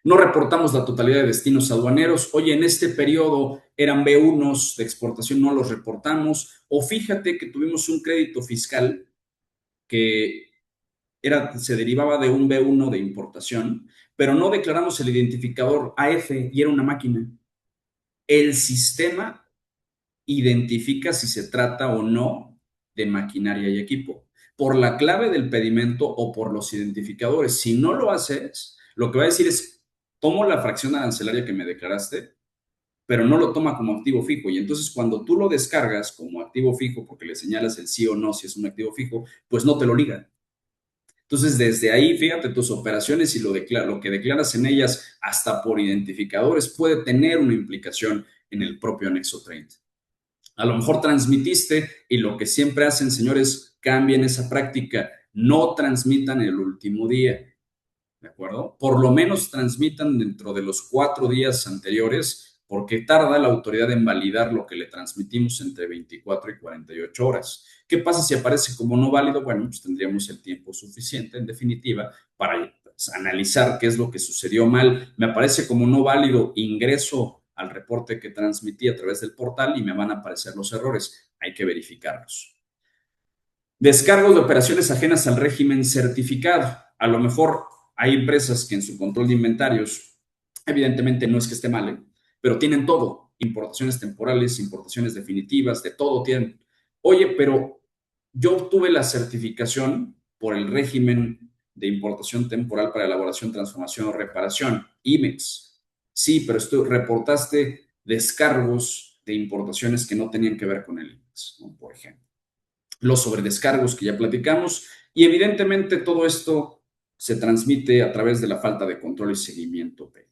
No reportamos la totalidad de destinos aduaneros. Oye, en este periodo eran B1s de exportación, no los reportamos. O fíjate que tuvimos un crédito fiscal que se derivaba de un B1 de importación, pero no declaramos el identificador AF y era una máquina. El sistema identifica si se trata o no de maquinaria y equipo, por la clave del pedimento o por los identificadores. Si no lo haces, lo que va a decir es, tomo la fracción arancelaria que me declaraste, pero no lo toma como activo fijo. Y entonces cuando tú lo descargas como activo fijo, porque le señalas el sí o no si es un activo fijo, pues no te lo liga. Entonces, desde ahí, fíjate, tus operaciones y lo que declaras en ellas, hasta por identificadores, puede tener una implicación en el propio anexo 30. A lo mejor transmitiste y lo que siempre hacen, señores, cambien esa práctica. No transmitan el último día, ¿de acuerdo? Por lo menos transmitan dentro de los 4 días anteriores, porque tarda la autoridad en validar lo que le transmitimos entre 24 y 48 horas. ¿Qué pasa si aparece como no válido? Bueno, pues tendríamos el tiempo suficiente, en definitiva, para pues, analizar qué es lo que sucedió mal. Me aparece como no válido, ingreso al reporte que transmití a través del portal y me van a aparecer los errores. Hay que verificarlos. Descargos de operaciones ajenas al régimen certificado. A lo mejor hay empresas que en su control de inventarios, evidentemente no es que esté mal, pero tienen todo, importaciones temporales, importaciones definitivas, de todo tienen. Oye, pero yo obtuve la certificación por el régimen de importación temporal para elaboración, transformación o reparación, IMEX. Sí, pero reportaste descargos de importaciones que no tenían que ver con el IMEX, ¿no? Por ejemplo. Los sobredescargos que ya platicamos, y evidentemente todo esto se transmite a través de la falta de control y seguimiento periódico.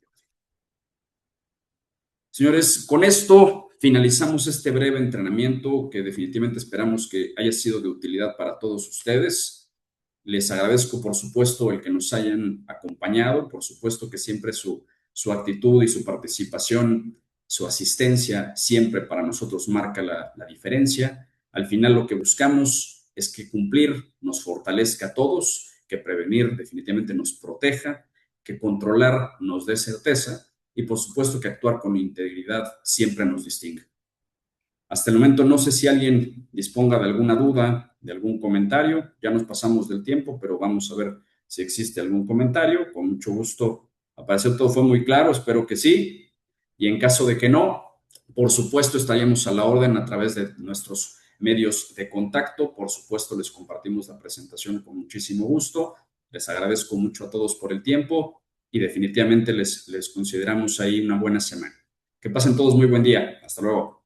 Señores, con esto finalizamos este breve entrenamiento que definitivamente esperamos que haya sido de utilidad para todos ustedes. Les agradezco, por supuesto, el que nos hayan acompañado, por supuesto que siempre su actitud y su participación, su asistencia, siempre para nosotros marca la diferencia. Al final lo que buscamos es que cumplir nos fortalezca a todos, que prevenir definitivamente nos proteja, que controlar nos dé certeza y por supuesto que actuar con integridad siempre nos distingue. Hasta el momento no sé si alguien disponga de alguna duda, de algún comentario. Ya nos pasamos del tiempo, pero vamos a ver si existe algún comentario. Con mucho gusto. Al parecer todo fue muy claro, espero que sí. Y en caso de que no, por supuesto estaríamos a la orden a través de nuestros medios de contacto. Por supuesto les compartimos la presentación con muchísimo gusto. Les agradezco mucho a todos por el tiempo y definitivamente les consideramos ahí una buena semana. Que pasen todos muy buen día. Hasta luego.